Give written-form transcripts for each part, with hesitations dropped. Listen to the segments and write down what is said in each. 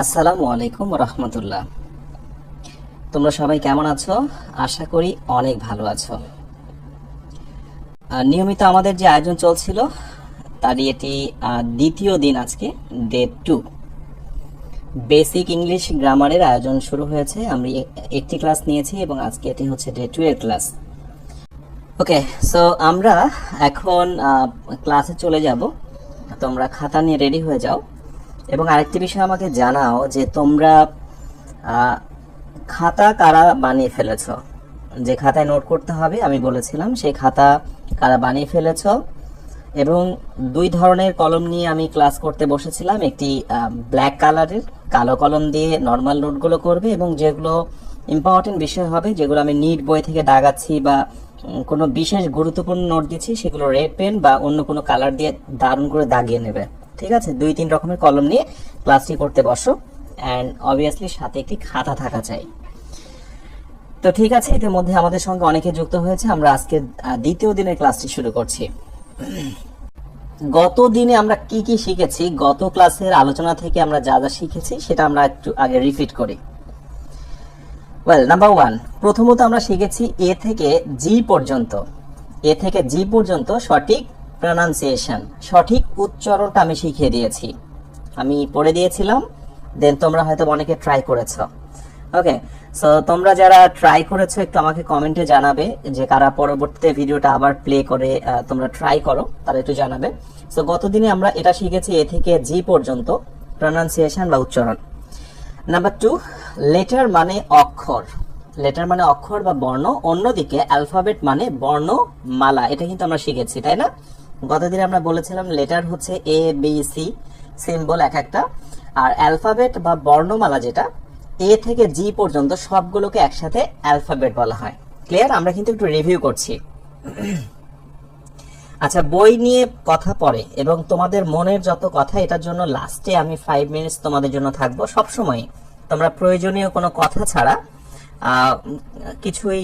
আসসালামু আলাইকুম রহমতুল্লাহ। তোমরা সবাই কেমন আছো? আশা করি অনেক ভালো আছো। নিয়মিত আমাদের যে আয়োজন চলছিল তারই এটি দ্বিতীয় দিন, আজকে ডে 2। বেসিক ইংলিশ গ্রামারের আয়োজন শুরু হয়েছে। আমি একটি ক্লাস নিয়েছি এবং আজকে এটি হচ্ছে ডে 2 এর ক্লাস। ওকে, সো আমরা এখন ক্লাসে চলে যাব। তোমরা খাতা নিয়ে রেডি হয়ে যাও এবং আরেকটি বিষয় আমাকে জানাও যে তোমরা খাতা কারা বানিয়ে ফেলেছ। যে খাতায় নোট করতে হবে আমি বলেছিলাম, সেই খাতা কারা বানিয়ে ফেলেছ। এবং দুই ধরনের কলম নিয়ে আমি ক্লাস করতে বসেছিলাম। একটি ব্ল্যাক কালারের কালো কলম দিয়ে নর্মাল নোটগুলো করবে, এবং যেগুলো ইম্পর্টেন্ট বিষয় হবে, যেগুলো আমি নিট বই থেকে দাগাচ্ছি বা কোনো বিশেষ গুরুত্বপূর্ণ নোট দিচ্ছি, সেগুলো রেড পেন বা অন্য কোনো কালার দিয়ে দারুণ করে দাগিয়ে নেবে। ঠিক আছে, 2-3 রকমের কলম নিয়ে ক্লাসটি করতে বসো। অ্যান্ড অবভিয়াসলি সাথে একটি খাতা থাকা চাই। তো ঠিক আছে, ইতিমধ্যে আমাদের সঙ্গে অনেকে যুক্ত হয়েছে। আমরা আজকে দ্বিতীয় দিনের ক্লাসটি শুরু করছি। গত দিনে আমরা কি কি শিখেছি, গত ক্লাসের আলোচনা থেকে আমরা যা যা শিখেছি সেটা আমরা একটু আগে রিপিট করি। ওয়েল, নাম্বার 1, প্রথমত আমরা শিখেছি এ থেকে জি পর্যন্ত। এ থেকে জি পর্যন্ত সঠিক প্রনাউন্সিয়েশন, সঠিক উচ্চারণটা আমি শিখিয়ে দিয়েছি। আমি পড়ে দিয়েছিলাম, দেন তোমরা হয়তো অনেকে ট্রাই করেছো। ওকে, সো তোমরা যারা ট্রাই করেছো একটু আমাকে কমেন্টে জানাবে, যে কারা পরবর্তীতে ভিডিওটা আবার প্লে করে তোমরা ট্রাই করো, তারা একটু জানাবে। সো গত দিনে আমরা এটা শিখেছি এ থেকে জি পর্যন্ত প্রনাউন্সিয়েশন বা উচ্চারণ। নাম্বার 2, লেটার মানে অক্ষর। লেটার মানে অক্ষর বা বর্ণ, অন্যদিকে অ্যালফাবেট মানে বর্ণমালা। এটা কিন্তু আমরা শিখেছি, তাই না? গতদিন আমরা বলেছিলাম লেটার হচ্ছে এ বি সি সিম্বল এক একটা, আর অ্যালফাবেট বা বর্ণমালা যেটা এ থেকে জি পর্যন্ত সবগুলোকে একসাথে অ্যালফাবেট বলা হয়। ক্লিয়ার? আমরা কিন্তু একটু রিভিউ করছি। আচ্ছা, বই নিয়ে কথা পড়ে এবং তোমাদের মনের যত কথা, এটার জন্য লাস্টে আমি 5 মিনিটস তোমাদের জন্য থাকবো। সবসময় তোমরা প্রয়োজনীয় কোনো কথা ছাড়া কিছুই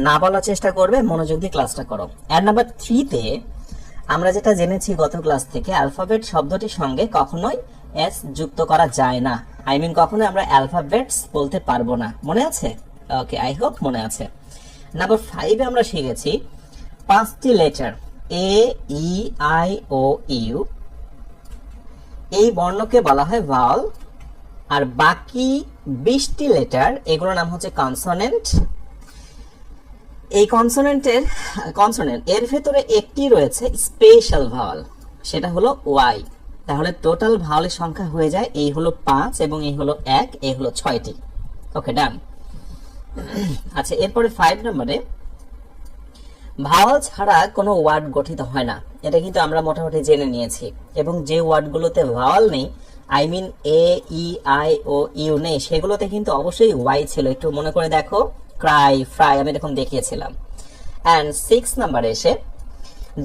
না বলার চেষ্টা করবে, মনোযোগ দিয়ে ক্লাসটা করো। আর নাম্বার 3-তে আমরা যেটা জেনেছি গত ক্লাস থেকে, অ্যালফাবেট শব্দটির সঙ্গে কখনোই এস যুক্ত করা যায় না। কখনোই আমরা অ্যালফাবেটস বলতে পারবো না। মনে আছে? ওকে, আই হোপ মনে আছে। নাম্বার 5-এ আমরা শিখেছি 5টি letter A E I O U, এই বর্ণকে বলা হয় ভাওয়াল। আর বাকি 20টি লেটার, এগুলোর নাম হচ্ছে কনসোনেন্ট। এই কনসোনেন্ট এর ভেতরে একটি রয়েছে স্পেশাল ভাওয়াল, সেটা হলো ওয়াই। তাহলে টোটাল ভাওয়ালের সংখ্যা হয়ে যায়, এই হলো 5 এবং এই হলো 1, এই হলো 6টি। ওকে, ডান। আচ্ছা, এরপরে 5 নম্বরে ভাওয়াল ছাড়া কোনো ওয়ার্ড গঠিত হয় না। এটা কিন্তু আমরা মোটামুটি জেনে নিয়েছি। এবং যে ওয়ার্ডগুলোতে ভাওয়াল নেই, এ ই আই ও ইউ নেই, সেগুলোতে কিন্তু অবশ্যই ওয়াই ছিল। একটু মনে করে দেখো, ক্রাই, ফ্রাই, আমি এরকম দেখিয়েছিলাম। অ্যান্ড 6 নাম্বারে এসে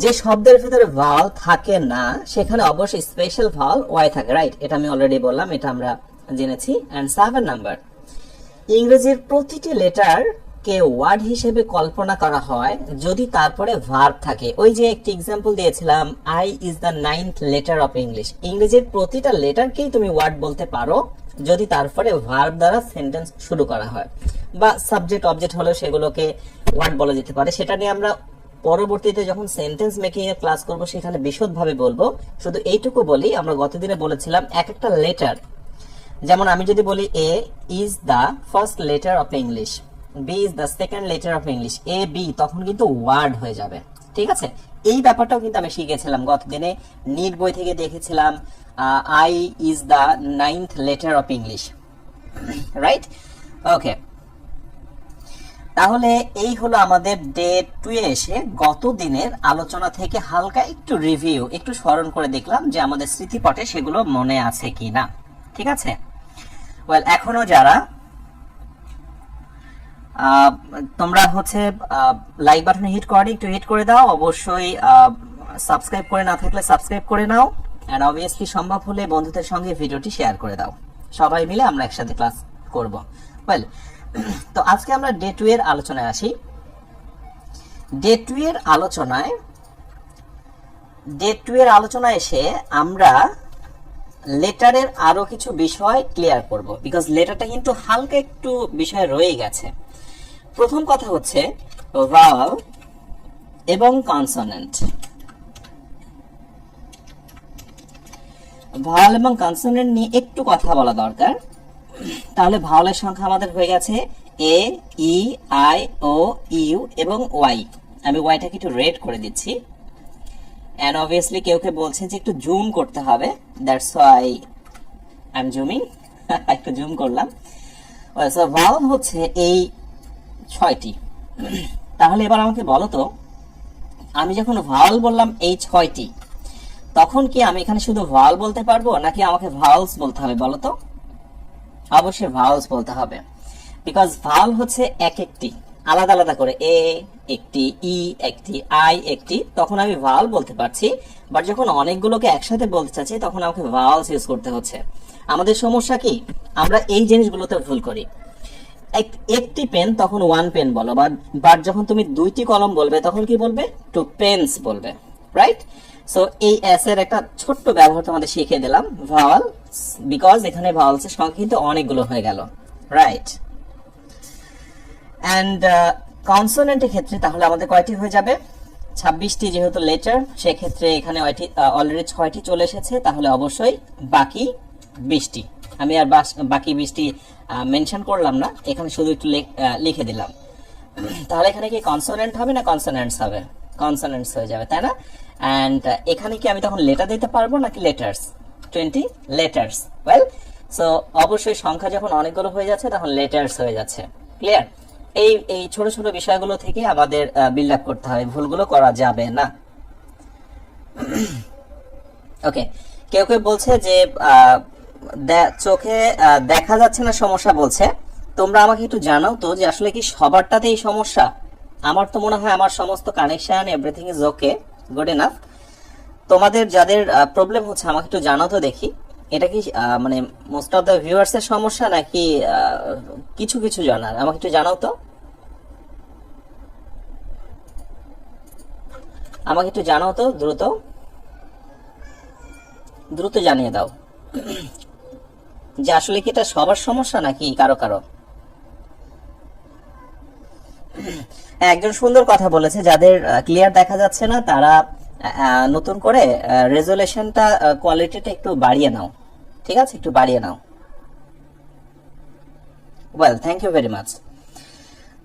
যে শব্দের ভিতরে ভাওয়াল থাকে না, সেখানে অবশ্যই স্পেশাল ভাওয়াল ওয়াই থাকে। রাইট? এটা আমি অলরেডি বললাম, এটা আমরা জেনেছি। অ্যান্ড 7 নাম্বার, ইংরেজির প্রতিটি লেটার কে ওয়ার্ড হিসেবে কল্পনা করা হয় যদি তারপরে ভার্ব থাকে। ওই যে একটি এক্সাম্পল দিয়েছিলাম, I is the 9th letter of English. ইংরেজির প্রতিটা লেটারকেই তুমি ওয়ার্ড বলতে পারো যদি তারপরে ভার্ব দ্বারা সেন্টেন্স শুরু করা হয়, বা সাবজেক্ট অবজেক্ট হলেও সেগুলোকে ওয়ার্ড বলা যেতে পারে। সেটা নিয়ে আমরা পরবর্তীতে যখন সেন্টেন্স মেকিং এর ক্লাস করব সেখানে বিশদভাবে বলবো। শুধু এইটুকু বলি, আমরা গতদিনে বলেছিলাম এক একটা লেটার, যেমন আমি যদি বলি A is the first letter of English, B is the second letter of English, A B, তখন কিন্তু ওয়ার্ড হয়ে যাবে। ঠিক আছে? এই ব্যাপারটাও কিন্তু আমি শিখেছিলাম গতদিনে, নিট বই থেকে দেখেছিলাম I is the 9th letter of English. Right? Okay, তাহলে এই হলো আমাদের ডে 2 এ এসে গত দিনের আলোচনা থেকে হালকা একটু রিভিউ, একটু স্মরণ করে দেখলাম যে আমাদের স্মৃতিপটে সেগুলো মনে আছে কিনা। ঠিক আছে? ওয়েল, এখনো যারা তোমরা হচ্ছে লাইক বাটনে হিট করে একটু হিট করে দাও। অবশ্যই সাবস্ক্রাইব করে না থাকলে সাবস্ক্রাইব করে নাও। এন্ড অবভিয়াসলি সম্ভব হলে বন্ধুদের সঙ্গে ভিডিওটি শেয়ার করে দাও। সবাই মিলে আমরা একসাথে ক্লাস করব। ওয়েল, তো আজকে আমরা ডে 2 এর আলোচনায় আসি। ডে 2 এর আলোচনায় এসে আমরা লেটারের আরো কিছু বিষয় ক্লিয়ার করব, বিকজ লেটারটা কিন্তু হালকা একটু বিষয় রয়ে গেছে। প্রথম কথা হচ্ছে ভাওয়াল এবং কনসোনেন্ট। ভাওয়াল এবং কনসোনেন্ট নিয়ে একটু কথা বলা দরকার। তাহলে ভাওয়ালের সংখ্যা আমাদের হয়ে গেছে এ, ই, আই, ও, ইউ এবং ওয়াই। আমি ওয়াইটাকে একটু রেড করে দিচ্ছি। এন্ড অবভিয়াসলি কেউ কেউ বলছে যে একটু জুম করতে হবে, that's why I am zooming. একটু জুম করলাম। সো ভাওয়াল হচ্ছে এই 6টি। তাহলে এবার আমাকে বলো তো, আমি যখন ভাওয়াল বললাম এই 6টি, তখন কি আমি এখানে শুধু ভাওয়াল বলতে পারবো নাকি আমাকে ভাওয়ালস বলতে হবে বলো তো? অবশ্যই ভাওয়ালস বলতে হবে, বিকজ ভাওয়াল হচ্ছে এক একটি আলাদা আলাদা করে, এ একটি, ই একটি, আই একটি, তখন আমি ভাওয়াল বলতে পারছি। বাট যখন অনেকগুলোকে একসাথে বলতে চাচ্ছি তখন আমাকে ভাওয়ালস ইউজ করতে হচ্ছে। আমাদের সমস্যা কি, আমরা এই জিনিসগুলোতে ভুল করি। একটি পেন তখন ওয়ান পেন বলো, বাট যখন তুমি 2টি কলম বলবে তখন কি বলবে? 2 পেন্স বলবে, রাইট? সো এই এস এর একটা ছোট্ট ব্যবহার তোমাদের শিখিয়ে দিলাম, ভাওয়াল, বিকজ এখানে ভাওয়ালস এর সংখ্যা কিন্তু অনেকগুলো হয়ে গেল, রাইট? এন্ড কনসোনেন্টের ক্ষেত্রে তাহলে আমাদের কয়টি হয়ে যাবে? 26টি, যেহেতু লেটার সেক্ষেত্রে এখানে অলরেডি 6টি চলে এসেছে, তাহলে অবশ্যই বাকি 20টি। আমি আর বাকি 20টি মেনশন করলাম না, এখানে শুধু একটু লিখে দিলাম। তাহলে এখানে কি কনসোনেন্ট হবে না কনসোনেন্টস হবে? কনসোনেন্টস হয়ে যাবে, তাই না? এন্ড এখানে কি আমি তখন লেটার দিতে পারবো নাকি লেটার্স? 20 লেটার্স। ওয়েল, সো অবশ্যই সংখ্যা যখন অনেকগুলো হয়ে যাচ্ছে তখন লেটার্স হয়ে যাচ্ছে। ক্লিয়ার? এই ছোট ছোট বিষয়গুলো থেকে আমাদের বিল্ড আপ করতে হবে, ভুলগুলো করা যাবে না। ওকে, কেউ কেউ বলছে যে চোখে দেখা যাচ্ছে না সমস্যা বলছে। তোমরা আমাকে একটু জানাও তো যে আসলে কি সবারটাতে এই সমস্যা? আমার তো মনে হয় আমার সমস্ত connection everything is okay, good enough. তোমাদের যাদের প্রবলেম হচ্ছে আমাকে একটু জানাও তো দেখি, এটা কি মানে মোস্ট অফ দ্য ভিউয়ার্স এর সমস্যা নাকি কিছু কিছু জানার? আমাকে একটু জানাও তো, আমাকে একটু জানাও তো, দ্রুত দ্রুত জানিয়ে দাও যে আসলে কি এটা সবার সমস্যা নাকি কারো কারো। একজন সুন্দর কথা বলেছে, যাদের ক্লিয়ার দেখা যাচ্ছে না তারা নতুন করে রেজোলিউশনটা, কোয়ালিটিটা একটু বাড়িয়ে নাও, ঠিক আছে? একটু বাড়িয়ে নাও। Well, thank you very much.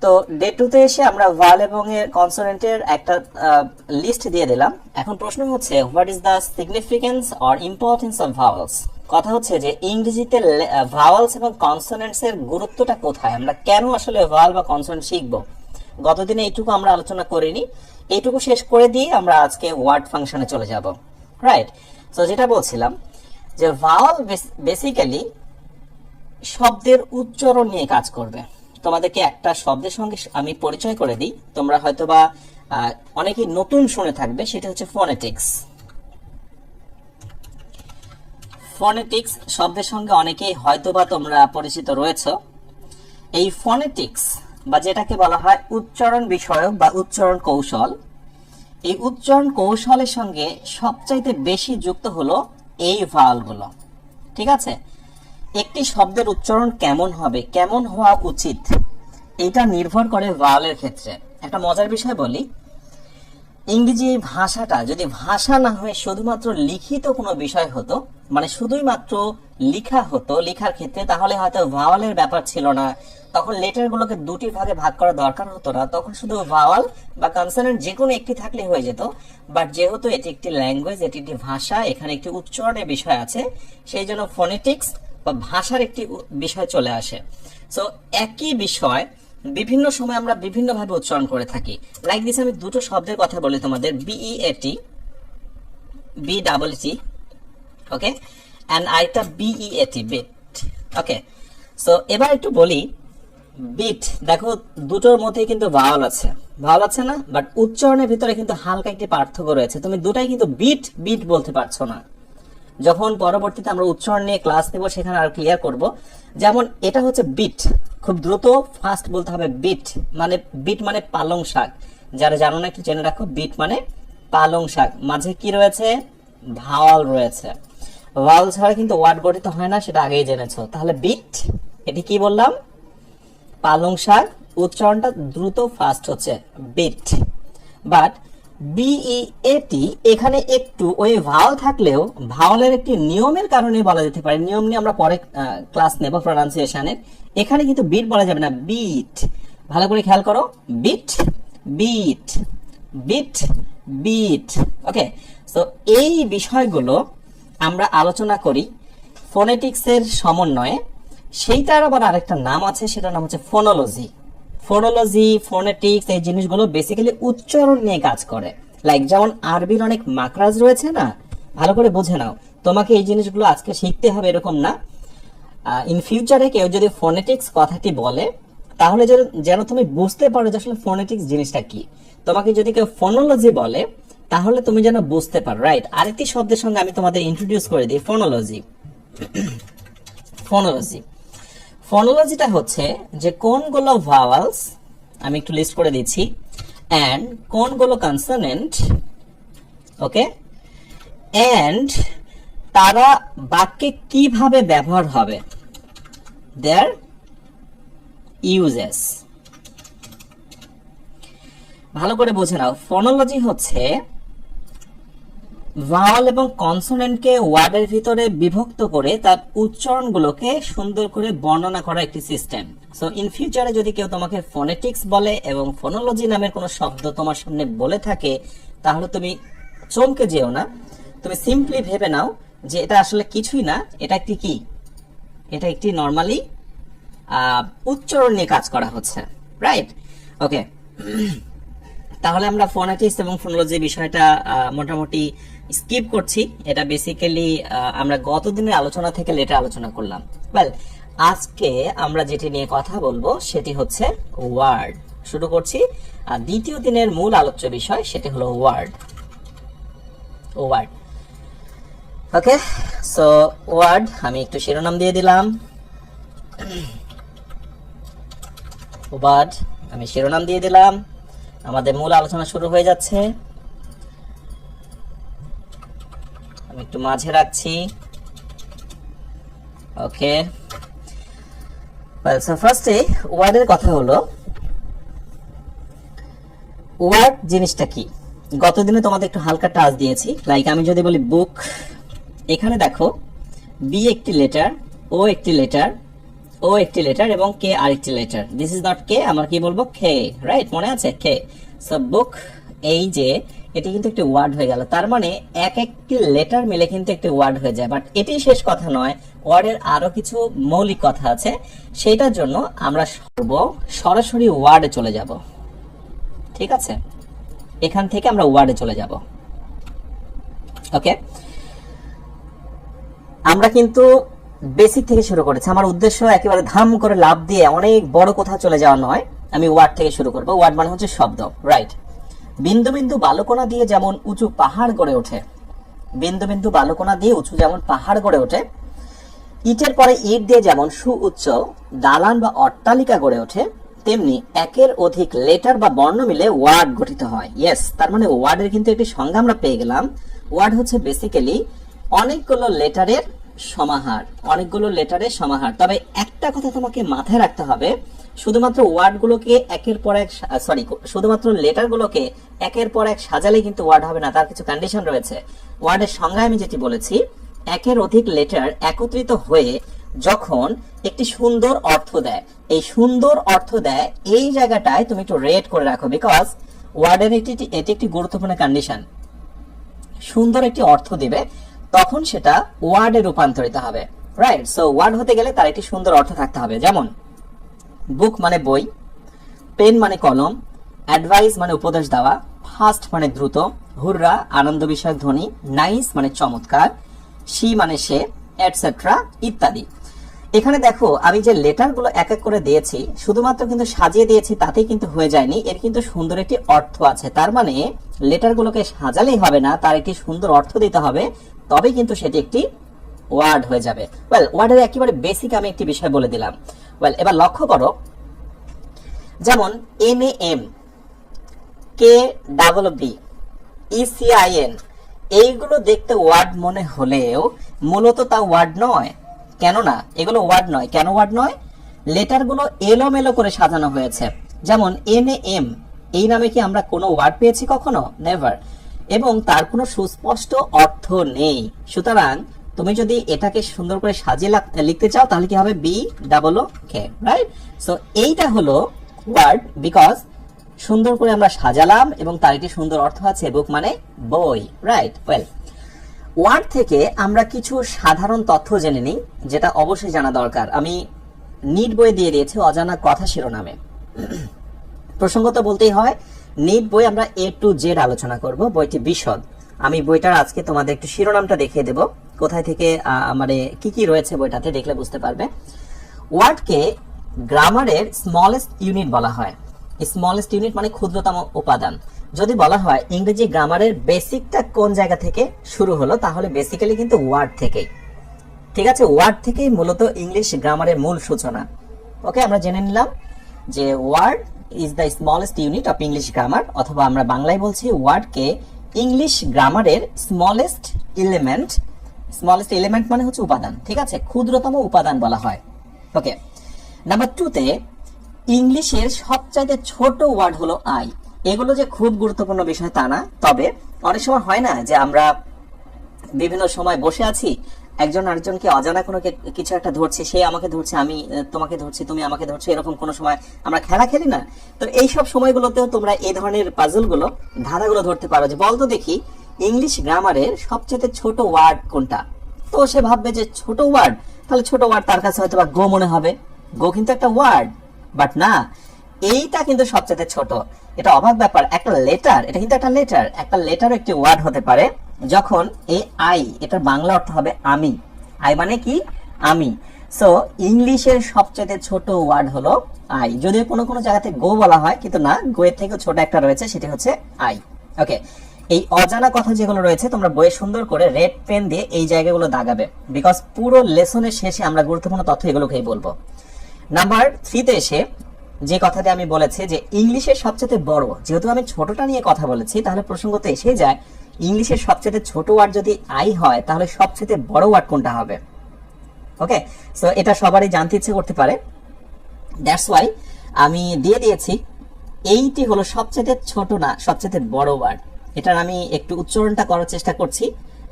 তো ডে 2 এসে আমরা ভাওয়াল এবং কনসোনেন্টের একটা লিস্ট দিয়ে দিলাম। এখন প্রশ্ন হচ্ছে, what is the significance or importance of vowels? কথা হচ্ছে যে ইংরেজিতে ভাওয়ালস এবং কনসোনেন্টস এর গুরুত্বটা কোথায়, আমরা কেন আসলে ভাওয়াল বা কনসোনেন্ট শিখবো? গতদিনে এইটুকু আমরা আলোচনা করিনি, এইটুকু শেষ করে দিয়ে আমরা আজকে ওয়ার্ড ফাংশনে চলে যাব, রাইট? তো যেটা বলছিলাম যে ভাওয়াল বেসিক্যালি শব্দের উচ্চারণ নিয়ে কাজ করবে। তোমাদেরকে একটা শব্দের সঙ্গে আমি পরিচয় করে দিই, তোমরা হয়তোবা অনেকেই নতুন শুনে থাকবে, সেটা হচ্ছে ফোনেটিক্স। ফোনেটিক্স শব্দের সঙ্গে অনেকেই হয়তোবা তোমরা পরিচিত রয়েছে। এই ফোনেটিক্স বা যেটাকে বলা হয় উচ্চারণ বিষয়ক বা উচ্চারণ কৌশল, এই উচ্চারণ কৌশলের সঙ্গে সবচাইতে বেশি যুক্ত হলো এই ভাওয়ালগুলো, ঠিক আছে? একটি শব্দের উচ্চারণ কেমন হবে, কেমন হওয়া উচিত, এটা নির্ভর করে ভাওয়ালের ক্ষেত্রে। একটা মজার বিষয় বলি, ইংরেজি ভাষাটা যদি ভাষা না হয়ে শুধুমাত্র লিখিত কোনো বিষয় হতো, মানে শুধুই মাত্র লেখা হতো, লেখার ক্ষেত্রে, তাহলে হয়তো ভাওয়ালের ব্যাপার ছিল না, তখন লেটারগুলোকে 2টি ভাগে ভাগ করা দরকার হতো না, তখন শুধু ভাওয়াল বা কনসোনেন্ট যে কোনো একটি থাকলে হয়ে যেত। বাট যেহেতু এটি একটি ল্যাঙ্গুয়েজ, এটি একটি ভাষা, এখানে একটি উচ্চারণের বিষয় আছে, সেই জন্য ফোনেটিক্স বা ভাষার একটি বিষয় চলে আসে। সো একই বিষয় বিভিন্ন সময় আমরা বিভিন্ন ভাবে উচ্চারণ করে থাকি। লাইক দিস, আমি দুটো শব্দের কথা বলি তোমাদের, বিইএটি, বিডবলটি, ওকে, এন্ড আরেকটা বিইএটি, বিট, ওকে। সো এবার একটু বলি, বিট, দেখো দুটোর মধ্যে কিন্তু ভাওয়াল আছে, ভাওয়াল আছে না? বাট উচ্চারণের ভিতরে কিন্তু হালকা একটি পার্থক্য রয়েছে, তুমি দুটাই কিন্তু বিট বিট বলতে পারছো না। যখন পরবর্তীতে আমরা উচ্চারণ নিয়ে ক্লাস নেব সেখানে আর ক্লিয়ার করব। যেমন এটা হচ্ছে বিট, খুব দ্রুত ফাস্ট বলতে হবে বিট, মানে বিট মানে পালং শাক, যারা জানো না একটু জেনে রাখো, বিট মানে পালং শাক, মাঝে কি রয়েছে? ভাওয়াল রয়েছে। ভাওয়াল ছাড়া কিন্তু ওয়ার্ড গঠিত হয় না, সেটা আগেই জেনেছো। তাহলে বিট, এটি কি বললাম, পালং শাক, উচ্চারণটা দ্রুত ফাস্ট হচ্ছে বিট। বাট বিইএটি এখানে একটু ওই ভাওয়াল থাকলেও ভাওয়ালের একটি নিয়মের কারণে বলা যেতে পারে, নিয়ম নিয়ে আমরা পরে ক্লাস নেব প্রনাউন্সিয়েশনের। এখানে কিন্তু বিট বলা যাবে না, বিট। ভালো করে খেয়াল করো, বিট বিট বিট বিট। ওকে, সো এই বিষয়গুলো আমরা আলোচনা করি ফোনেটিক্সের সমন্বয়ে। সেইটার আবার আরেকটা নাম আছে, সেটার নাম হচ্ছে ফোনোলজি। ফোনোলজি, ফোনেটিক্স, এই জিনিসগুলো বেসিক্যালি উচ্চারণ নিয়ে কাজ করে। লাইক যেমন আরবির অনেক মাকরাজ রয়েছে না, ভালো করে বুঝে নাও। তোমাকে এই জিনিসগুলো আজকে শিখতে হবে এরকম না, ইন ফিউচারে কেউ যদি ফোনেটিক্স কথাটি বলে তাহলে যেন তুমি বুঝতে পারো যে আসলে ফোনেটিক্স জিনিসটা কি। তোমাকে যদি কেউ ফোনোলজি বলে তাহলে তুমি যেন বুঝতে পারো, রাইট? আরেকটি শব্দের সঙ্গে আমি তোমাদের ইন্ট্রোডিউস করে দিই, ফোনোলজি। ফোনোলজি, ফোনোলজিটা হচ্ছে যে কোনগুলো ভাওয়ালস, আমি একটু লিস্ট করে দিচ্ছি, এন্ড কোনগুলো কনসোনেন্ট, ওকে, এন্ড তারা বাক্যে কিভাবে ব্যবহার হবে, দেয়ার ইউজেস। ভালো করে বুঝে নাও, ফোনোলজি হচ্ছে ভাওয়াল এবং কনসোনেন্টকে ওয়ার্ডের ভিতরে বিভক্ত করে তার উচ্চারণগুলোকে সুন্দর করে বর্ণনা করা একটি সিস্টেম। সো ইন ফিউচারে যদি কেউ তোমাকে ফোনেটিক্স বলে এবং ফোনোলজি নামের কোনো শব্দ তোমার সামনে বলে থাকে তাহলে তুমি চমকে যেও না, তুমি সিম্পলি ভেবে নাও যে এটা আসলে কিছুই না, এটা একটি কি, এটা একটি নর্মালি উচ্চারণ নিয়ে কাজ করা হচ্ছে, রাইট? ওকে, তাহলে আমরা ফোনেটিক্স এবং ফোনোলজি বিষয়টা মোটামুটি স্কিপ করছি। এটা বেসিক্যালি আমরা গত দিনের আলোচনা থেকে লেটার আলোচনা করলাম। ওয়েল, আজকে আমরা যেটি নিয়ে কথা বলবো সেটি হচ্ছে ওয়ার্ড। শুরু করছি। আর দ্বিতীয় দিনের মূল আলোচ্য বিষয় সেটি হলো ওয়ার্ড। ওয়ার্ড, ওকে। সো ওয়ার্ড, আমি একটু শিরোনাম দিয়ে দিলাম। ওয়ার্ড, আমি শিরোনাম দিয়ে দিলাম। আমাদের মূল আলোচনা শুরু হয়ে যাচ্ছে। আমি একটু মাঝে রাখছি, ওকে। সো ফার্স্টে ওয়ার্ডের কথা হলো, ওয়ার্ড জিনিসটা কি। গতদিনে তোমাদের একটু হালকা টাচ দিয়েছি। লাইক আমি যদি বলি বুক, এখানে দেখো বি একটি লেটার, ও একটি লেটার, ও একটি লেটার এবং কে আরেকটি লেটার। দিস ইজ নট কে, আমরা কি বলবো, কে, রাইট? মনে আছে কে? সো বুক, এই যে এটি কিন্তু একটি ওয়ার্ড হয়ে গেল। তার মানে এক একটি লেটার মিলে কিন্তু একটি ওয়ার্ড হয়ে যায়। বাট এটি শেষ কথা নয়, ওয়ার্ডের আরো কিছু মৌলিক কথা আছে। সেটার জন্য আমরা সরাসরি ওয়ার্ডে চলে যাব, ঠিক আছে? এখান থেকে আমরা ওয়ার্ডে চলে যাব, ওকে। আমরা কিন্তু বেসিক থেকে শুরু করেছি। আমার উদ্দেশ্য একেবারে ধাম করে লাভ দিয়ে অনেক বড় কথা চলে যাওয়া নয়, আমি ওয়ার্ড থেকে শুরু করব। ওয়ার্ড মানে হচ্ছে শব্দ, রাইট? বিন্দু বিন্দু বালুকণা দিয়ে যেমন উঁচু পাহাড় গড়ে ওঠে, বিন্দু বিন্দু বালুকণা দিয়ে উঁচু যেমন পাহাড় গড়ে ওঠে, ইটের পরে ইট দিয়ে যেমন সুউচ্চ দালান বা অট্টালিকা গড়ে ওঠে, তেমনি একের অধিক লেটার বা বর্ণ মিলে ওয়ার্ড গঠিত হয়। ইয়েস, তার মানে ওয়ার্ডের কিন্তু একটি সংজ্ঞা আমরা পেয়ে গেলাম। ওয়ার্ড হচ্ছে বেসিক্যালি অনেকগুলো লেটারের সমাহার, অনেকগুলো লেটারের সমাহার। তবে একটা কথা তোমাকে মাথায় রাখতে হবে, শুধুমাত্র ওয়ার্ডগুলোকে একের পর এক, শুধুমাত্র লেটারগুলোকে একের পর এক সাজালে কিন্তু ওয়ার্ড হবে না, তার কিছু কন্ডিশন রয়েছে। ওয়ার্ডের সংজ্ঞায় আমি যেটি বলেছি, একের অধিক লেটার একত্রিত হয়ে যখন একটি সুন্দর অর্থ দেয়, এই সুন্দর অর্থ দেয়, এই জায়গাটায় তুমি একটু রেট করে রাখো, বিকজ ওয়ার্ডের এটি একটি গুরুত্বপূর্ণ কন্ডিশন। সুন্দর একটি অর্থ দিবে তখন সেটা ওয়ার্ডে রূপান্তরিত হবে, রাইট? সো ওয়ার্ড হতে গেলে তার একটি সুন্দর অর্থ থাকতে হবে। যেমন বুক মানে বই, পেন মানে কলম, অ্যাডভাইস মানে উপদেশ দেওয়া, ফাস্ট মানে দ্রুত, হুররা আনন্দ বিষয়ক ধ্বনি, নাইস মানে চমৎকার, সি মানে সে, এটসেট্রা ইত্যাদি। এখানে দেখো আমি যে লেটারগুলো এক এক করে দিয়েছি, শুধুমাত্র কিন্তু সাজিয়ে দিয়েছি তাতেই কিন্তু হয়ে যায়নি, এর কিন্তু সুন্দর একটি অর্থ আছে। তার মানে লেটারগুলোকে সাজালেই হবে না, তার একটি সুন্দর অর্থ দিতে হবে, তবে কিন্তু সেটি একটি ওয়ার্ড হয়ে যাবে। ওয়েল, ওয়ার্ডের একেবারে বেসিক আমি একটি বিষয় বলে দিলাম। ওয়েল, এবার লক্ষ্য করো, যেমন NAM, KBB, ECIN, এইগুলো দেখতে ওয়ার্ড মনে হলেও মূলত তা ওয়ার্ড নয়। কেন না এগুলো ওয়ার্ড নয়? কেন ওয়ার্ড নয়? লেটারগুলো এলোমেলো করে সাজানো হয়েছে। যেমন NAM, এই নামে কি আমরা কোনো ওয়ার্ড পেয়েছি কখনো? নেভার। এবং তার কোনো সুস্পষ্ট অর্থ নেই। সুতরাং তুমি যদি এটাকে সুন্দর করে সাজিয়ে লিখতে চাও তাহলে কি হবে? BOOK, right? সো এইটা হলো ওয়ার্ড, বিকজ সুন্দর করে আমরা সাজালাম এবং তার একটি সুন্দর অর্থ আছে, বুক মানে বই, রাইট? ওয়েল, ওয়ার্ড থেকে আমরা কিছু সাধারণ তথ্য জেনে নিই, যেটা অবশ্যই জানা দরকার। আমি নিট বই দিয়ে দিয়েছি অজানা কথা শিরোনামে। প্রসঙ্গত বলতেই হয়, নিট বই আমরা A to Z আলোচনা করব, বইটি বিশদ। আমি বইটার আজকে তোমাদের একটু শিরোনামটা দেখিয়ে দেব, কোথায় থেকে মানে কি কি রয়েছে বইটাতে, দেখলে বুঝতে পারবে। ওয়ার্ডকে গ্রামারের স্মলেস্ট ইউনিট বলা হয়। স্মলেস্ট ইউনিট মানে ক্ষুদ্রতম উপাদান। যদি বলা হয় ইংরেজি গ্রামারের বেসিকটা কোন জায়গা থেকে শুরু হলো, তাহলে বেসিক্যালি কিন্তু ওয়ার্ড থেকেই। ঠিক আছে, ওয়ার্ড থেকেই মূলত ইংলিশ গ্রামারের মূল সূচনা। ওকে, আমরা জেনে নিলাম যে word is the smallest unit of English grammar, অথবা আমরা বাংলায় বলছি ওয়ার্ডকে ইংলিশ গ্রামারের স্মলেস্ট এলিমেন্ট। স্মলেস্ট এলিমেন্ট মানে হচ্ছে উপাদান, ঠিক আছে, ক্ষুদ্রতম উপাদান বলা হয়। ওকে, নাম্বার 2 তে ইংলিশের সবচাইতে ছোট ওয়ার্ড হলো আই। এগুলো যে খুব গুরুত্বপূর্ণ বিষয় তা না, তবে অনেক সময় হয় না যে আমরা বিভিন্ন সময় বসে আছি, একজন আরেকজনকে অজানা কোনো কিছু একটা ধরছে, সে আমাকে ধরছে, আমি তোমাকে ধরছি, তুমি আমাকে ধরছো, এরকম কোনো সময় আমরা খেলা খেলি না? তো এই সব সময়গুলোতেও তোমরা এই ধরনের পাজলগুলো, ধাঁধাগুলো ধরতে পারো, যে বলতো দেখি ইংলিশ গ্রামারের সবচেয়ে ছোট ওয়ার্ড কোনটা। তো সে ভাববে যে ছোট ওয়ার্ড, তাহলে ছোট ওয়ার্ড তার কাছে হয়তো বা গো মনে হবে। গো কিন্তু একটা ওয়ার্ড, বাট না, এইটা কিন্তু সবচেয়ে ছোট। এটা অবাক ব্যাপার, একটা লেটার, এটা কিন্তু একটা লেটার, একটা লেটার একটি ওয়ার্ড হতে পারে যখন এই আই, এটার বাংলা অর্থ হবে আমি। আই মানে কি? আমি। সো ইংলিশের সবচেয়ে ছোট ওয়ার্ড হলো আই। যদিও কোনো কোনো জায়গাতে গো বলা হয়, কিন্তু না, গো এর থেকে ছোট একটা রয়েছে, সেটি হচ্ছে আই। ওকে, এই অজানা কথা যেগুলো রয়েছে তোমরা বইয়ে সুন্দর করে রেড পেন দিয়ে এই জায়গাগুলো দাগাবে, বিকজ পুরো লেসনের শেষে আমরা গুরুত্বপূর্ণ তথ্য এগুলোকেই বলবো। নাম্বার 3 তে এসে যে কথাটা আমি বলেছি যে ইংলিশের সবচেয়ে বড়, যেহেতু আমি ছোটটা নিয়ে কথা বলেছি, তাহলে প্রসঙ্গত এসে যায় ইংলিশের সবচেয়ে ছোট ওয়ার্ড যদি আই হয়, তাহলে সবচেয়ে বড় ওয়ার্ড কোনটা হবে? ওকে, সো এটা সবারই জানতে ইচ্ছে করতে পারে, দ্যাটস ওয়াই আমি দিয়ে দিয়েছি এইটি হলো সবচেয়ে ছোট না সবচেয়ে বড় ওয়ার্ড। এটার আমি একটু উচ্চারণটা করার চেষ্টা করছি,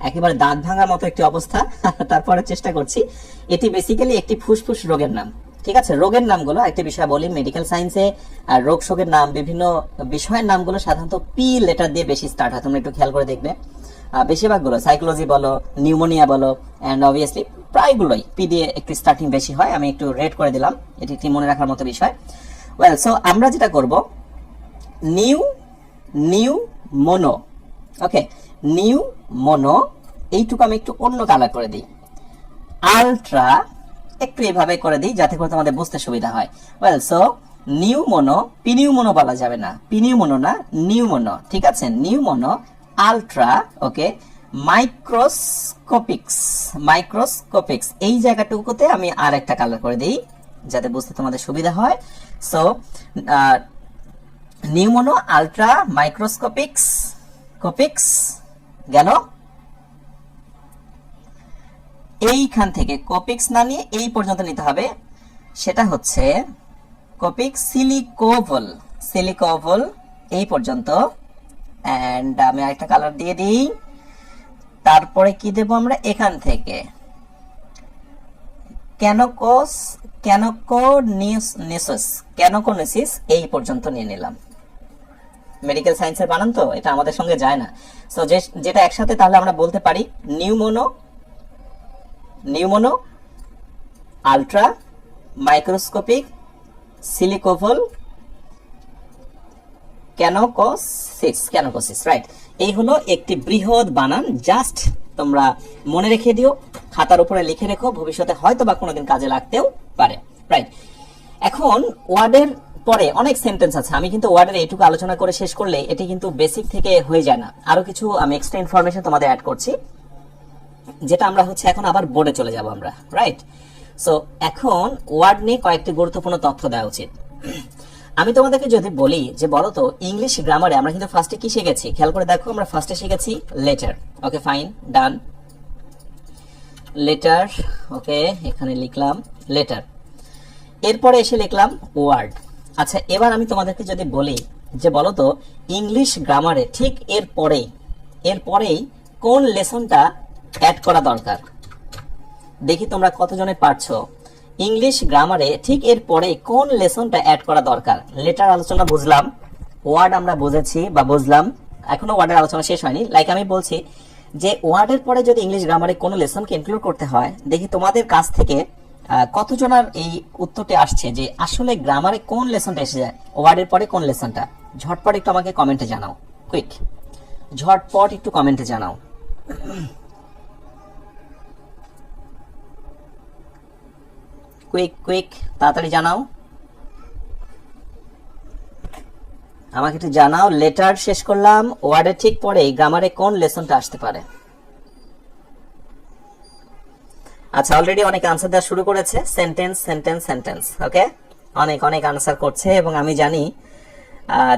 একেবারে দাঁত ভাঙার মতো একটি অবস্থা, তারপরে চেষ্টা করছি। এটি বেসিক্যালি একটি ফুসফুস রোগের নাম। ঠিক আছে, রোগের নামগুলো একটা বিষয় বলি, মেডিকেল সায়েন্সে রোগ শোকের নাম, বিভিন্ন বিষয়ের নামগুলো সাধারণত পি লেটার দিয়ে বেশি স্টার্ট হয়, তোমরা একটু খেয়াল করে দেখবে। বেশিরভাগগুলো সাইকোলজি বলো, নিউমোনিয়া বলো, অ্যান্ড অবভিয়াসলি প্রায়গুলোই পি দিয়ে একটু স্টার্টিং বেশি হয়। আমি একটু রেড করে দিলাম, এটি একটি মনে রাখার মতো বিষয়। ওয়েল, সো আমরা যেটা করব, নিউ মোনো। ওকে, নিউ মোনো, এইটুকু আমি একটু অন্য কালার করে দিই। আলট্রা একটু এভাবে করে দিই যাতে করে তোমাদের বুঝতে সুবিধা হয়। Well, so pneumono, pneumono বলা যাবে না, পিনিউ মোনো না, নিউ মোনো, ঠিক আছে, pneumono, ultra. Okay, microscopics এই জায়গাটুকুতে আমি আর একটা কালার করে দিই যাতে বুঝতে তোমাদের সুবিধা হয়। সো নিউ মোনো, আলট্রা, মাইক্রোস্কোপিক্স গেল। এইখান থেকে কপিক্স না নিয়ে এই পর্যন্ত নিতে হবে, সেটা হচ্ছে কপিক্স, সিলিকোভল এই পর্যন্ত। এন্ড আমি আরেকটা কালার দিয়ে দিই। তারপরে কি দেব আমরা এখান থেকে? ক্যানোকোনিসিস এই পর্যন্ত নিয়ে নিলাম। মেডিকেল সায়েন্সের বানান তো, এটা আমাদের সঙ্গে যায় না। সো যেটা একসাথে তাহলে আমরা বলতে পারি নিউমোনো, আলট্রা, মাইক্রোস্কোপিক, সিলিকোভল, ক্যানোকোসিস, রাইট? এই হলো একটি বৃহৎ বানান। জাস্ট তোমরা মনে রেখে দিও, খাতার উপরে লিখে রেখো, ভবিষ্যতে হয়তো বা কোনোদিন কাজে লাগতেও পারে, রাইট? এখন ওয়ার্ডের পরে অনেক সেন্টেন্স আছে, আমি কিন্তু ওয়ার্ডের এইটুকু আলোচনা করে শেষ করলে এটি কিন্তু বেসিক থেকে হয়ে যায় না, আরো কিছু আমি এক্সট্রা ইনফরমেশন তোমাদের অ্যাড করছি, যেটা আমরা হচ্ছে এখন আবার বোর্ডে চলে যাব আমরা, রাইট? সো এখন ওয়ার্ড নিয়ে কয়েকটি গুরুত্বপূর্ণ তথ্য দেওয়া উচিত। আমি তোমাদেরকে যদি বলি যে বলো তো ইংলিশ গ্রামারে আমরা কিন্তু ফার্স্টে কি শিখেছি, খেয়াল করে দেখো, আমরা ফার্স্টে শিখেছি লেটার। ওকে ফাইন, ডান, লেটার। ওকে, এখানে লিখলাম লেটার, এরপরে এসে লিখলাম ওয়ার্ড। আচ্ছা, এবার আমি তোমাদেরকে যদি বলি যে বলো তো ইংলিশ গ্রামারে ঠিক এরপরেই কোন লেসনটা অ্যাড করা দরকার, দেখি তোমরা কতজনে পারছো। ইংলিশ গ্রামারে ঠিক এরপরে কোন লেসনটা অ্যাড করা দরকার? লেটার আলোচনা বুঝলাম, ওয়ার্ড আমরা বুঝেছি বা বুঝলাম, এখনো ওয়ার্ডের আলোচনা শেষ হয়নি। লাইক আমি বলছি যে ওয়ার্ডের পরে যদি ইংলিশ গ্রামারে কোনো লেসনকে ইনক্লুড করতে হয়, দেখি তোমাদের কাছ থেকে কতজনের এই উত্তরটি আসছে যে আসলে গ্রামারে কোন লেসনটা এসে যায়, ওয়ার্ডের পরে কোন লেসনটা। ঝটপট একটু আমাকে কমেন্টে জানাও, কুইক, ঝটপট একটু কমেন্টে জানাও। কুইক তাড়াতাড়ি জানাও, আমাকে একটু জানাও। লেটার শেষ করলাম, ওয়ার্ডের ঠিক পরে গ্রামারে কোন লেসনটা আসতে পারে? আচ্ছা, অলরেডি অনেক আনসার দেওয়া শুরু করেছে, সেন্টেন্স। ওকে, অনেক আনসার করছে এবং আমি জানি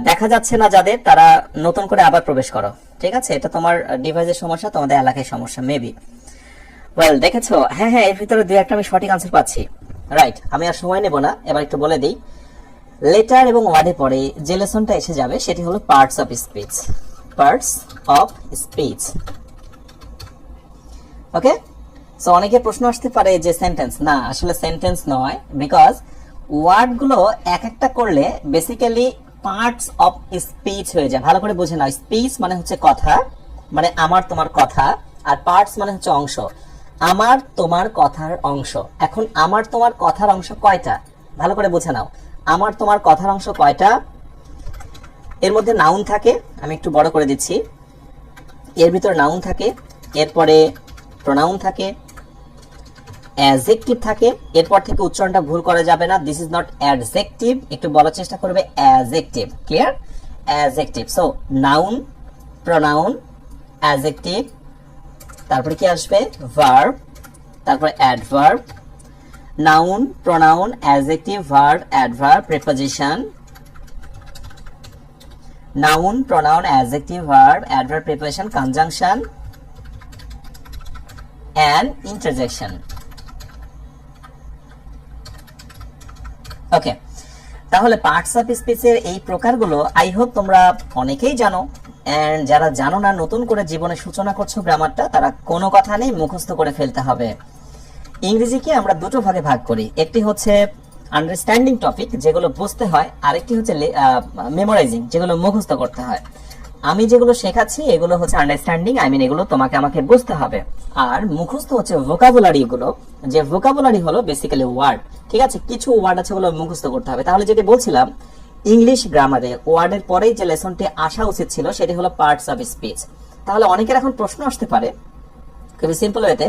দেখা যাচ্ছে না যাদের, তারা নতুন করে আবার প্রবেশ করো। ঠিক আছে, এটা তোমার ডিভাইসের সমস্যা, তোমাদের এলাকায় সমস্যা মেবি। ওয়েল, দেখেছো? হ্যাঁ, এর ভিতরে দুই একটা আমি সঠিক আনসার পাচ্ছি। রাইট, আমি আর সময় নেব না, এবার একটু বলে দিই। লেটার এবং ওয়ার্ডে পরে যে লেসনটা এসে যাবে সেটি হলো parts of speech. Okay, so অনেকের প্রশ্ন আসতে পারে যে সেন্টেন্স, না আসলে সেন্টেন্স নয়, বিকজ ওয়ার্ড গুলো এক একটা করলে বেসিক্যালি পার্টস অফ স্পিচ হয়ে যায়। ভালো করে বুঝে নাও, স্পিচ মানে হচ্ছে কথা, মানে আমার তোমার কথা, আর পার্টস মানে হচ্ছে অংশ, আমার তোমার কথার অংশ। এখন আমার তোমার কথার অংশ কয়টা, ভালো করে বুঝে নাও, আমার তোমার কথার অংশ কয়টা? এর মধ্যে নাউন থাকে, আমি একটু বড় করে দিচ্ছি, এর ভিতরে নাউন থাকে, এরপরে প্রোনাউন থাকে, অ্যাডজেক্টিভ থাকে, এরপর থেকে উচ্চারণটা ভুল করা যাবে না, দিস ইজ নট অ্যাডজেক্টিভ, একটু বলার চেষ্টা করবে, adjective, clear? Adjective. So noun, pronoun, adjective, তারপরে কি আসবে? ভার্ব, তারপরে adverb, noun, pronoun, adjective, verb, adverb, preposition, noun, pronoun, adjective, verb, adverb, preposition, conjunction and interjection. ওকে, তাহলে পার্টস অফ স্পিচের এই প্রকারগুলো আই হোপ তোমরা অনেকেই জানো, এন্ড যারা জানো না, নতুন করে জীবনে সূচনা করছো গ্রামারটা, তারা কোনো কথা নেই, মুখস্থ করে ফেলতে হবে। ইংরেজিকে আমরা দুটো ভাগে ভাগ করি, একটি হচ্ছে আন্ডারস্ট্যান্ডিং টপিক, যেগুলো বুঝতে হয়, আরেকটি হচ্ছে মেমোরাইজিং, যেগুলো মুখস্থ করতে হয়। আমি যেগুলো শেখাচ্ছি এগুলো হচ্ছে আন্ডারস্ট্যান্ডিং, এগুলো তোমাকে আমাকে বুঝতে হবে, আর মুখস্থ হচ্ছে ভোকাবুলারি গুলো, যে ভোকাবুলারি হলো বেসিক্যালি ওয়ার্ড। ঠিক আছে, কিছু ওয়ার্ড আছে ওগুলো মুখস্থ করতে হবে। তাহলে যেটা বলছিলাম, ইংলিশ গ্রামারে ওয়ার্ডের পরেই যে লেসনটি আসা উচিত ছিল সেটি হলো পার্টস অফ স্পিচ। তাহলে অনেকের এখন প্রশ্ন আসতে পারে, খুবই সিম্পল ওয়েতে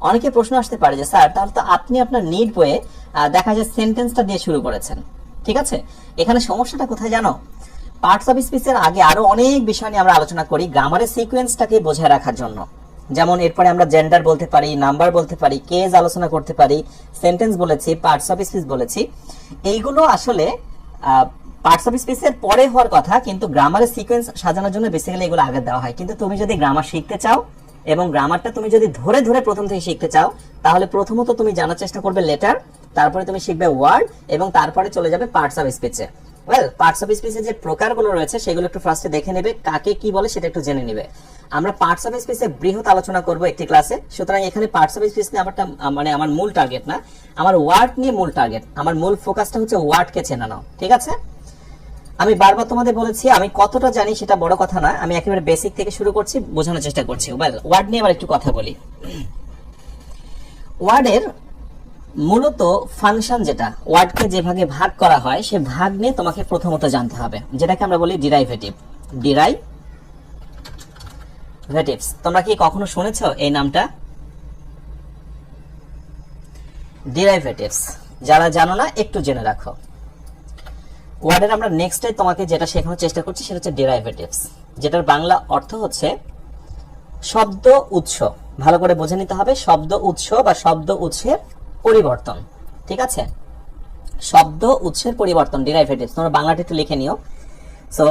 অনেকে প্রশ্ন আসতে পারে যে স্যার, তাহলে তো আপনি আপনার নিড বইয়ে দেখা যায় সেন্টেন্সটা দিয়ে শুরু করেছেন। ঠিক আছে, এখানে সমস্যাটা কোথায় জানো? পার্টস অফ স্পিচের আগে আরো অনেক বিষয় নিয়ে আমরা আলোচনা করি গ্রামারের সিকোয়েন্সটাকে বোঝায় রাখার জন্য। যেমন এরপরে আমরা জেন্ডার বলতে পারি, নাম্বার বলতে পারি, কেস আলোচনা করতে পারি, সেন্টেন্স বলেছি, পার্টস অফ স্পিচ বলেছি। এইগুলো আসলে পার্টস অফ স্পিচের পরে হওয়ার কথা, কিন্তু গ্রামারের সিকোয়েন্স সাজানোর জন্য বেসিক্যালি এগুলো আগে দেওয়া হয়। কিন্তু তুমি যদি গ্রামার শিখতে চাও এবং গ্রামারটা তুমি যদি ধরে ধরে প্রথম থেকে শিখতে চাও, তাহলে প্রথমত তুমি জানার চেষ্টা করবে লেটার, তারপরে তুমি শিখবে ওয়ার্ড, এবং তারপরে চলে যাবে পার্টস অফ স্পিচে। ওয়েল, পার্টস অফ স্পিচের যে প্রকারগুলো রয়েছে সেগুলো একটু ফার্স্টে দেখে নেবে, কাকে কি বলে সেটা একটু জেনে নেবে। আমরা পার্টস অফ স্পিচে বৃহৎ আলোচনা করব একটি ক্লাসে, সুতরাং এখানে পার্টস অফ স্পিচ নিয়ে আমার মূল টার্গেট না, আমার ওয়ার্ড নিয়ে মূল টার্গেট, আমার মূল ফোকাসটা হচ্ছে ওয়ার্ডকে চেনানো। ঠিক আছে, আমি বারবার তোমাদের বলেছি আমি কতটা জানি সেটা বড় কথা না, আমি একেবারে বেসিক থেকে শুরু করছি, বোঝানোর চেষ্টা করছি। ওয়েল, ওয়ার্ড নিয়ে আবার একটু কথা বলি। ওয়ার্ডের মূলত ফাংশন, যেটা ওয়ার্ডকে যে ভাগে ভাগ করা হয় সে ভাগ নিয়ে তোমাকে প্রথমত জানতে হবে, যেটাকে আমরা বলি ডিরাইভেটিভস। তোমরা কি কখনো শুনেছো এই নামটা? ডিরাইভেটিভস যারা জানো না একটু জেনে রাখো। ওয়ার্ডের আমরা নেক্সটে তোমাকে যেটা শেখানোর চেষ্টা করছি সেটা হচ্ছে ডিরাইভেটিভস, যেটার বাংলা অর্থ হচ্ছে শব্দ উৎস। ভালো করে বুঝে নিতে হবে, শব্দ উৎস বা শব্দ উৎসের পরিবর্তন। ঠিক আছে, শব্দ উৎসের পরিবর্তন, ডেরিভেটিভস। তোমরা বাংলাটা একটু লিখে নিও। সো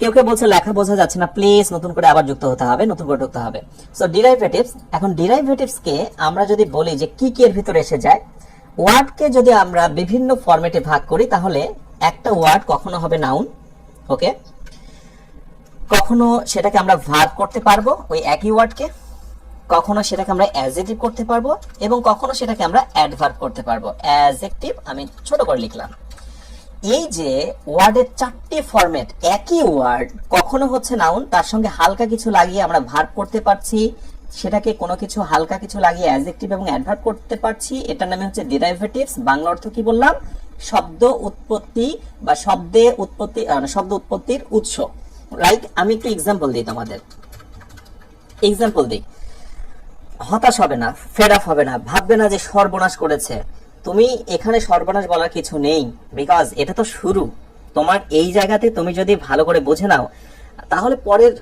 কেউ কেউ বলছে লেখা বোঝা যাচ্ছে না, প্লিজ নতুন করে আবার যুক্ত হতে হবে, নতুন করে ঢুকতে হবে। সো ডেরিভেটিভস, এখন ডেরিভেটিভস কে আমরা যদি বলি যে কি কি এর ভিতরে এসে যায়, ওয়ার্ডকে যদি আমরা বিভিন্ন ফরম্যাটে ভাগ করি তাহলে একটা ওয়ার্ড কখনো হবে নাউন, ওকে, কখনো সেটাকে আমরা ভার্ব করতে পারবো ওই একই ওয়ার্ডকে, কখনো সেটাকে আমরা অ্যাডজেক্টিভ করতে পারবো, এবং কখনো সেটাকে আমরা অ্যাডভার্ব করতে পারবো। অ্যাডজেক্টিভ আমি ছোট করে লিখলাম। এই যে ওয়ার্ডের 4টি ফরম্যাট, একই ওয়ার্ড কখনো হচ্ছে নাউন, তার সঙ্গে হালকা কিছু লাগিয়ে আমরা ভার্ব করতে পারছি, সেটাকে কোনো কিছু হালকা কিছু লাগিয়ে অ্যাডজেক্টিভ এবং অ্যাডভার্ব করতে পারছি, এটার নামে হচ্ছে ডেরিভেটিভস। বাংলা অর্থ কি বললাম? শব্দ উৎপত্তি বা শব্দ উৎপত্তির উৎস। লাইক আমি একটু এক্সাম্পল দিই তোমাদের, এক্সাম্পল দিই। হতাশ হবে না, ফেড আপ হবে না, ভাববে না যে সর্বনাশ করেছে। তুমি এখানে সর্বনাশ বলার কিছু নেই, বিকজ এটা তো শুরু। তোমার এই জায়গাতে তুমি যদি ভালো করে বুঝে নাও তাহলে পরের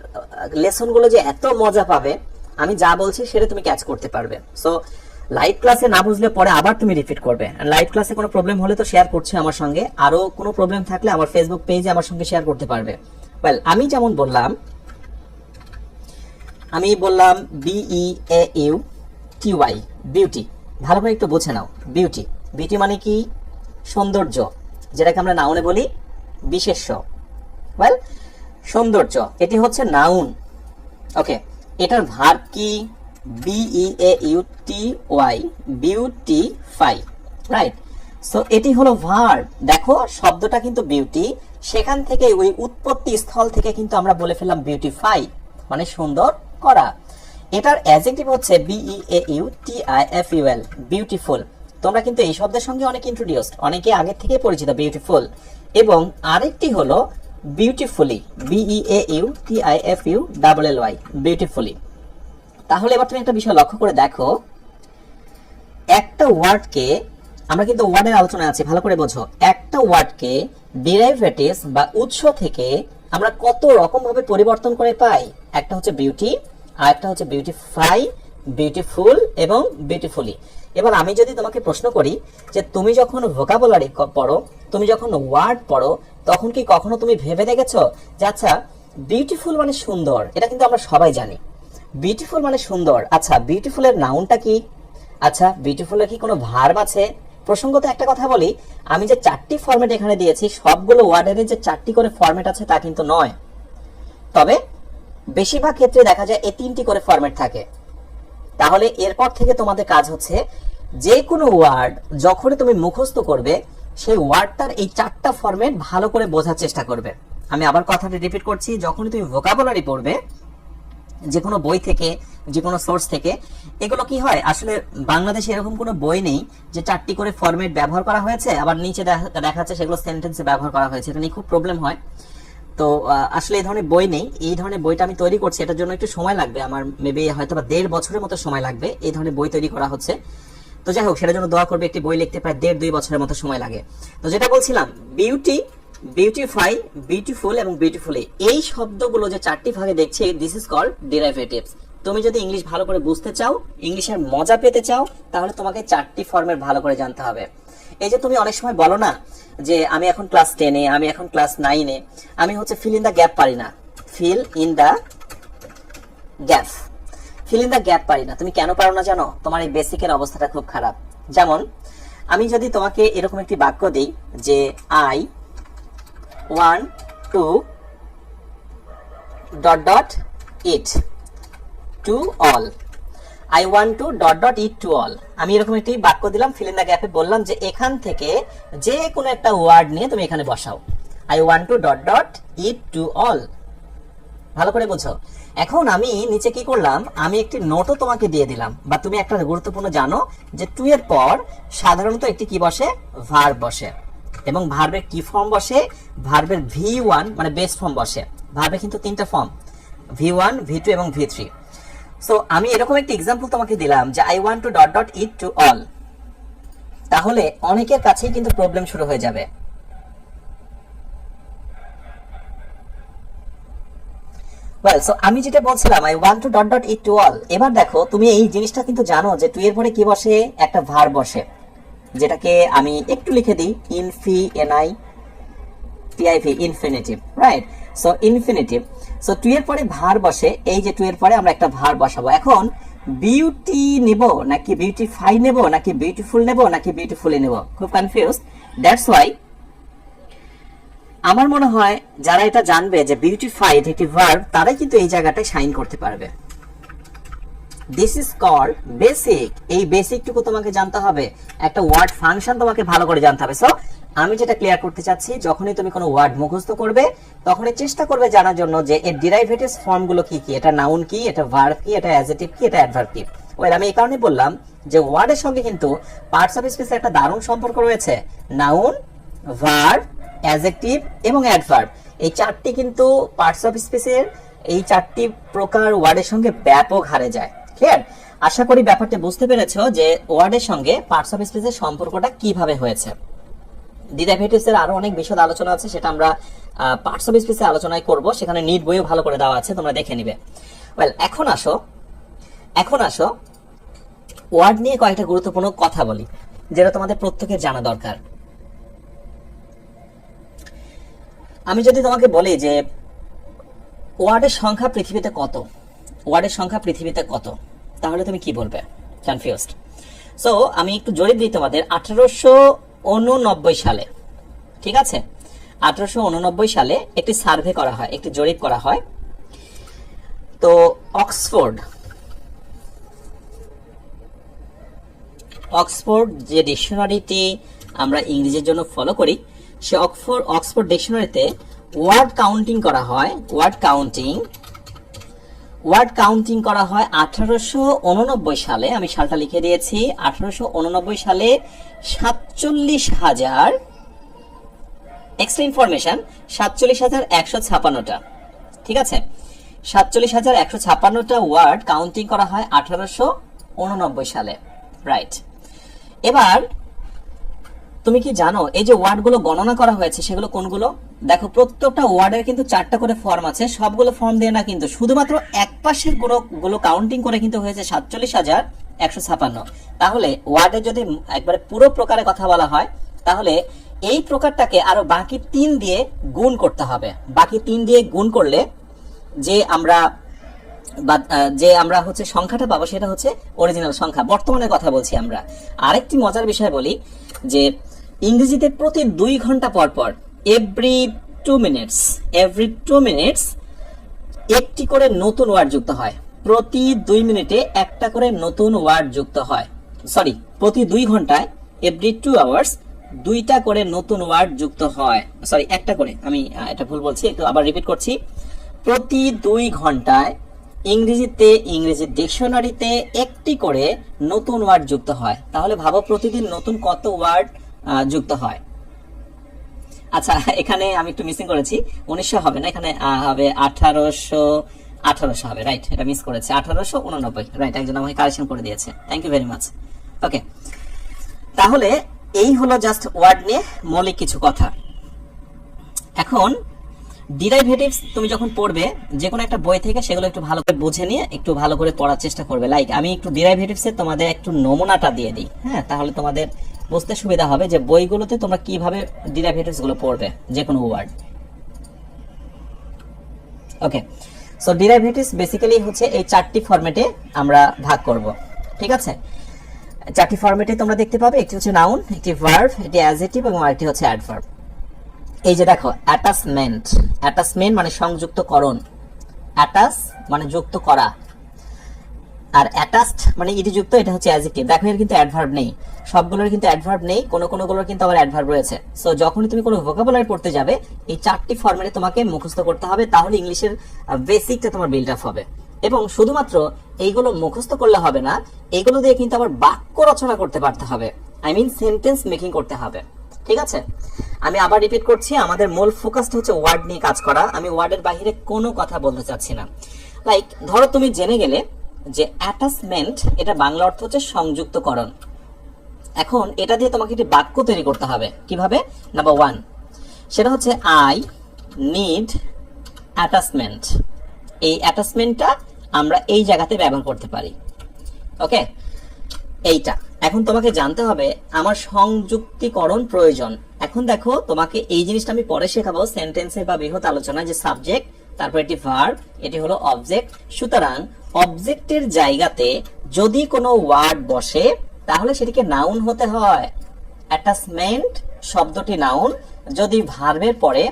লেসনগুলো যে এত মজা পাবে, আমি যা বলছি সেটা তুমি ক্যাচ করতে পারবে। সো লাইভ ক্লাসে না বুঝলে পরে আবার তুমি রিপিট করবে। লাইভ ক্লাসে কোনো প্রবলেম হলে তো শেয়ার করছে আমার সঙ্গে, আরো কোনো প্রবলেম থাকলে আমার ফেসবুক পেজে আমার সঙ্গে শেয়ার করতে পারবে। ওয়েল, আমি যেমন বললাম, আমি বললাম BEAUTY, বিউটি। ভালো করে একটু বুঝে নাও। বিউটি, বিউটি মানে কি? সৌন্দর্য, যেটাকে আমরা নাউনে বলি বিশেষ্য। ওয়েল, সৌন্দর্য এটি হচ্ছে নাউন, ওকে। এটার ভার্ব কি? BEAUTY, beautify, right. সো এটি হলো ভার্ব। দেখো শব্দটা কিন্তু বিউটি, সেখান থেকে ওই উৎপত্তি স্থল থেকে কিন্তু আমরা বলে ফেললাম বিউটিফাই, মানে সুন্দর করা। এটার অ্যাডজেক্টিভ হচ্ছে BEAUTIFUL, বিউটিফুল। তোমরা কিন্তু এই শব্দের সঙ্গে অনেক ইন্ট্রোডিউসড, অনেকে আগে থেকে পরিচিত বিউটিফুল। এবং আরেকটি হলো বিউটিফুলি, BEAUTIFULLY, বিউটিফুলি। তাহলে এবার তুমি একটা বিষয় লক্ষ্য করে দেখো, একটা ওয়ার্ডকে, আমরা কিন্তু ওয়ার্ডের আলোচনায় আছি, ভালো করে বোঝো। একটা ওয়ার্ডকে ডেরিভেটিভস বা উৎস থেকে আমরা কত রকম ভাবে পরিবর্তন করে পাই। একটা হচ্ছে বিউটি, আর একটা হচ্ছে বিউটিফাই, বিউটিফুল এবং বিউটিফুলি। এবার আমি যদি তোমাকে প্রশ্ন করি যে তুমি যখন ভোকাবুলারি পড়ো, তুমি যখন ওয়ার্ড পড়ো, তখন কি কখনো তুমি ভেবে দেখেছো যে আচ্ছা বিউটিফুল মানে সুন্দর? এটা কিন্তু আমরা সবাই জানি বিউটিফুল মানে সুন্দর। আচ্ছা বিউটিফুলের নাউনটা কি? আচ্ছা বিউটিফুলের কি কোনো ভার্ব আছে? প্রসঙ্গত একটা কথা বলি, আমি যে 4টি ফরম্যাট এখানে দিয়েছি সবগুলো ওয়ার্ডের যে 4টি করে ফরম্যাট আছে তা কিন্তু নয়, তবে বেশিরভাগ ক্ষেত্রে দেখা যায় এই 3টি করে ফরম্যাট থাকে। তাহলে এরপর থেকে তোমাদের কাজ হচ্ছে যে কোনো ওয়ার্ড যখনই তুমি মুখস্থ করবে, সেই ওয়ার্ডটার এই 4টা ফরম্যাট ভালো করে বোঝার চেষ্টা করবে। আমি আবার কথাটা রিপিট করছি, যখনই তুমি ভোকাবুলারি পড়বে যে কোনো বই থেকে, যে কোনো সোর্স থেকে, এগুলো কি হয় আসলে বাংলাদেশে এরকম কোনো বই নেই যে 4টি করে ফরম্যাট ব্যবহার করা হয়েছে আবার নিচে দেখা যাচ্ছে সেগুলো সেন্টেন্সে ব্যবহার করা হয়েছে। এটা নিয়ে খুব প্রবলেম হয়। তো আসলে এই ধরনের বই নেই। এই ধরনের বইটা আমি তৈরি করছি, এটার জন্য একটু সময় লাগবে আমার, মেবি হয়তো বা 1.5 বছরের মতো সময় লাগবে। এই ধরনের বই তৈরি করা হচ্ছে। তো যাই হোক, সেটার জন্য দোয়া করবে। একটি বই লিখতে প্রায় 1.5-2 বছরের মতো সময় লাগে। তো যেটা বলছিলাম, বিউটি, বিউটিফাই, বিউটিফুল এবং বিউটিফুলি, এই শব্দগুলো যে 4টি ভাগে দেখছি, দিস ইজ কল্ড ডেরিভেটিভস। তুমি যদি ইংলিশ ভালো করে বুঝতে চাও, ইংলিশের মজা পেতে চাও, তাহলে তোমাকে 4টি ফর্মেট ভালো করে জানতে হবে। এই যে তুমি অনেক সময় বলো না যে আমি এখন ক্লাস 10-এ, আমি এখন ক্লাস 9-এ, আমি হচ্ছে ফিল ইন দা গ্যাপ পারি না। Fill in the gap, fill in the gap পারি না। তুমি কেন পারো না জানো? তোমার এই বেসিকের অবস্থাটা খুব খারাপ। যেমন আমি যদি তোমাকে এরকম একটি বাক্য দিই যে I want to ... eat to all, I want to ... eat to all। আমি এরকম একটি বাক্য দিলাম, ফিল ইন দ্য গ্যাপে বললাম যে এখান থেকে যে কোনো একটা ওয়ার্ড নিয়ে তুমি এখানে বসাও, I want to ... eat to all। ভালো করে বুঝো। এখন আমি নিচে কি করলাম, আমি একটি নোটও তোমাকে দিয়ে দিলাম, বা তুমি একটা গুরুত্বপূর্ণ জানো যে টু এর পর সাধারণত একটি কি বসে? ভার্ব বসে। এবং ভার্বের কি ফর্ম বসে? ভার্বের V1 মানে বেস ফর্ম বসে। ভার্বে কিন্তু 3টা ফর্ম, V1, V2 এবং V3। সো আমি এরকম একটা এক্সাম্পল তোমাকে দিলাম যে I want to ... eat to all। তাহলে অনেকের কাছেই কিন্তু প্রবলেম শুরু হয়ে যাবে। ওয়েল, সো আমি যেটা বলছিলাম I want to ... eat to all। এবার দেখো তুমি এই জিনিসটা কিন্তু জানো যে টু এর পরে কি বসে? একটা ভার্ব বসে। যেটাকে আমি একটু লিখে দিই infinitive, right? So infinitive. So to এর পরে ভার বসে, এই যে টু এর পরে আমরা একটা ভার বসাবো। এখন বিউটি নেব নাকি বিউটিফাই নেব নাকি বিউটিফুল নেব নাকি বিউটিফুলি নেব, খুব কনফিউজ। দ্যাটস ওয়াই আমার মনে হয় যারা এটা জানবে যে বিউটিফাইড একটি ভার্ব, তারাই কিন্তু এই জায়গাটায় শাইন করতে পারবে। This is called basic. এই বেসিকটুকু তোমাকে জানতে হবে, একটা ওয়ার্ড ফাংশন তোমাকে ভালো করে জানতে হবে। সো আমি যেটা ক্লিয়ার করতে চাচ্ছি, যখনই তুমি কোনো ওয়ার্ড মুখস্থ করবে তখনই চেষ্টা করবে জানার জন্য যে এর ডেরিভেটিভস ফর্মগুলো কি কি, এটা নাউন কি, এটা ভার্ব কি, এটা অ্যাডজেক্টিভ কি, এটা অ্যাডভার্ব কি। ওয়েল, আমি এই কারণে বললাম যে ওয়ার্ডের সঙ্গে কিন্তু পার্টস অফ স্পিচের একটা দারুণ সম্পর্ক রয়েছে। নাউন, ভার্ব, অ্যাডজেক্টিভ এবং অ্যাডভার্ব, এই চারটি কিন্তু পার্টস অফ স্পিচের এই চারটি প্রকার ওয়ার্ডের সঙ্গে ব্যাপক হারে যায়। ক্লিয়ার? আশা করি ব্যাপারটা বুঝতে পেরেছো যে ওয়ার্ডের সঙ্গে পার্টস অফ স্পিচের সম্পর্কটা কিভাবে হয়েছে। ডেরিভেটিভস এর আরো অনেক বিশদ আলোচনা আছে, সেটা আমরা পার্টস অফ স্পিচে আলোচনায় করব, সেখানে নিট বইও ভালো করে দেওয়া আছে, তোমরা দেখে নিবে। ওয়েল, এখন আসো ওয়ার্ড নিয়ে কয়েকটা গুরুত্বপূর্ণ কথা বলি, যেটা তোমাদের প্রত্যেকের জানা দরকার। আমি যদি তোমাকে বলি যে ওয়ার্ডের সংখ্যা পৃথিবীতে কত, ওয়ার্ডের সংখ্যা পৃথিবীতে কত, তাহলে তুমি কি বলবে? কনফিউজড? সো আমি একটু জরিপ দিই তোমাদের। 1889 সালে, ঠিক আছে, 1889 সালে একটি সার্ভে করা হয়, একটি জরিপ করা হয়। তো অক্সফোর্ড যে ডিকশনারিটি আমরা ইংরেজির জন্য ফলো করি, সে অক্সফোর্ড ডিকশনারিতে ওয়ার্ড কাউন্টিং করা হয়। ওয়ার্ড কাউন্টিং করা হয় 1889 সালে। আমি সালটা লিখে দিয়েছি, 1889 সালে 47,000, এক্সট্রা ইনফরমেশন, 47,156টা, ঠিক আছে, 47,156টা ওয়ার্ড কাউন্টিং করা হয় 1889 সালে, রাইট? এবার তুমি কি জানো এই যে ওয়ার্ডগুলো গণনা করা হয়েছে সেগুলো কোনগুলো? দেখো, প্রত্যেকটা ওয়ার্ডের কিন্তু 4টা করে ফর্ম আছে, সবগুলো ফর্ম দিয়ে না, কিন্তু শুধুমাত্র এক পাশের গুলো কাউন্টিং করে কিন্তু হয়েছে 47,156। তাহলে ওয়ার্ডের যদি একবারে পুরো প্রকারে কথা বলা হয়, তাহলে এই প্রকারটাকে আরো বাকি 3 দিয়ে গুণ করতে হবে। বাকি 3 দিয়ে গুণ করলে যে আমরা হচ্ছে সংখ্যাটা পাবো, সেটা হচ্ছে অরিজিনাল সংখ্যা, বর্তমানের কথা বলছি আমরা। আরেকটি মজার বিষয় বলি যে ইংরেজিতে প্রতি 2 ঘন্টা পর পর, এভরি 2 মিনিটস একটি করে নতুন ওয়ার্ড যুক্ত হয়। প্রতি 2 মিনিটে একটা করে নতুন ওয়ার্ড যুক্ত হয়। সরি, প্রতি 2 ঘন্টায়, এভরি 2 আওয়ার্স, 2টা করে নতুন ওয়ার্ড যুক্ত হয়। সরি, একটা করে, আমি এটা ভুল বলছি, একটু আবার রিপিট করছি। প্রতি 2 ঘন্টায় ইংরেজি ডিকশনারিতে একটি করে নতুন ওয়ার্ড যুক্ত হয়। তাহলে ভাবো প্রতিদিন নতুন কত ওয়ার্ড যুক্ত হয়। আচ্ছা, এখানে আমি একটু মিসিং করেছি, 1900 হবে না, এখানে হবে 1800 হবে, রাইট? এটা মিস করেছে, 1889, রাইট? একজন আমাকে কারেকশন করে দিয়েছে, থ্যাংক ইউ ভেরি মাচ। ওকে, তাহলে এই হলো জাস্ট ওয়ার্ড নিয়ে মৌলিক কিছু কথা। এখন ডেরিভেটিভস তুমি যখন পড়বে যে কোনো একটা বই থেকে, সেগুলো একটু ভালো করে বুঝে নিয়ে একটু ভালো করে পড়ার চেষ্টা করবে। লাইক আমি একটু ডেরিভেটিভস এর তোমাদের একটু নমুনাটা দিয়ে দিই, হ্যাঁ, তাহলে তোমাদের বুঝতে সুবিধা হবে যে বইগুলোতে তোমরা কিভাবে ডেরিভেটিভস গুলো পড়বে যে কোনো ওয়ার্ড। ওকে, সো ডেরিভেটিভস বেসিক্যালি হচ্ছে এই 4টি ফরম্যাটে আমরা ভাগ করব, ঠিক আছে? 4টি ফরম্যাটে তোমরা দেখতে পাবে, একটি হচ্ছে নাউন, একটি ভার্ব, একটি অ্যাডজেক্টিভ এবং আরেকটি হচ্ছে অ্যাডভার্ব। এই যে দেখো, অ্যাটাচমেন্ট মানে সংযুক্তকরণ, অ্যাটাচ মানে যুক্ত করা, আর অ্যাটাচড মানে ইতি যুক্ত, এটা হচ্ছে অ্যাডজেক্টিভ। দেখো, এর কিন্তু অ্যাডভার্ব নেই, সবগুলোর কিন্তু অ্যাডভার্ব নেই, কোনগুলোর কিন্তু আবার অ্যাডভার্ব রয়েছে। সো যখনই তুমি কোনো ভোকাবুলারি পড়তে যাবে, এই 4টি ফরম্যাটে তোমাকে মুখস্থ করতে হবে, তাহলে ইংলিশের বেসিকটা তোমার বিল্ড আপ হবে। এবং শুধুমাত্র এইগুলো মুখস্থ করলে হবে না, এইগুলো দিয়ে কিন্তু আবার বাক্য রচনা করতে পারতে হবে, সেন্টেন্স মেকিং করতে হবে, ঠিক আছে? আমি আবার রিপিট করছি, আমাদের মূল ফোকাসটা হচ্ছে ওয়ার্ড নিয়ে কাজ করা। আমি ওয়ার্ডের বাইরে কোনো কথা বলতে চাচ্ছি না। লাইক ধরো তুমি জেনে গেলে যে অ্যাটাচমেন্ট, এটা বাংলা অর্থ হচ্ছে সংযুক্তকরণ। এখন এটা দিয়ে তোমাকে একটি বাক্য তৈরি করতে হবে। কিভাবে? নাম্বার 1, সেটা হচ্ছে আই নিড অ্যাটাচমেন্ট। এই অ্যাটাচমেন্টটা আমরা এই জায়গাতে ব্যবহার করতে পারি। ওকে, এইটা এখন তোমাকে জানতে হবে আমার সংযুক্তিকরণ প্রয়োজন। এখন দেখো তোমাকে এই জিনিসটা আমি পরে শেখাবো সেন্টেন্সে বা বৃহৎ আলোচনায়, যে সাবজেক্ট, তারপর এটি ভার্ব, এটি হলো অবজেক্ট। সুতরাং অবজেক্টের জায়গাতে যদি কোনো ওয়ার্ড বসে তাহলে সেটিকে নাউন হতে হয়। অ্যাটাচমেন্ট শব্দটি নাউন। যদি ভার্বের পরে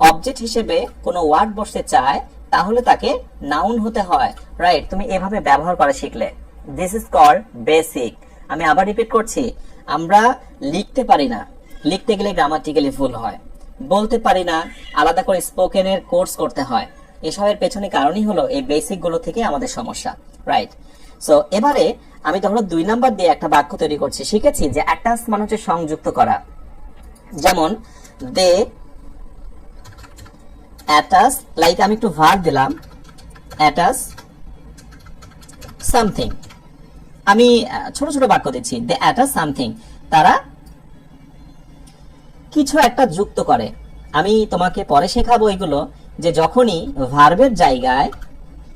অবজেক্ট হিসেবে কোনো ওয়ার্ড বসতে চায় তাহলে তাকে নাউন হতে হয়। রাইট, তুমি এভাবে ব্যবহার করা শিখলে। This is called basic. আমি আবার রিপিট করছি, আমরা লিখতে পারি না, লিখতে গেলে গ্রামাটিক্যালি ভুল হয়, বলতে পারি না, আলাদা করে স্পোকেনের কোর্স করতে হয়। এসবের পেছনে কারণই হলো এই বেসিক গুলো থেকে আমাদের সমস্যা। রাইট, সো এবারে আমি ধরো 2 নাম্বার দিয়ে একটা বাক্য তৈরি করছি। শিখেছি যে অ্যাটাচ মানে হচ্ছে সংযুক্ত করা। যেমন দে অ্যাটাচ, লাইক আমি একটু ভার্ব দিলাম, অ্যাটাচ সামথিং। আমি ছোট ছোট বাক্য দিচ্ছি, দে অ্যাটাচ সামথিং, তারা কিছু একটা যুক্ত করে। আমি তোমাকে পরে শেখাবো এগুলো, যে যখনই ভার্বের জায়গায়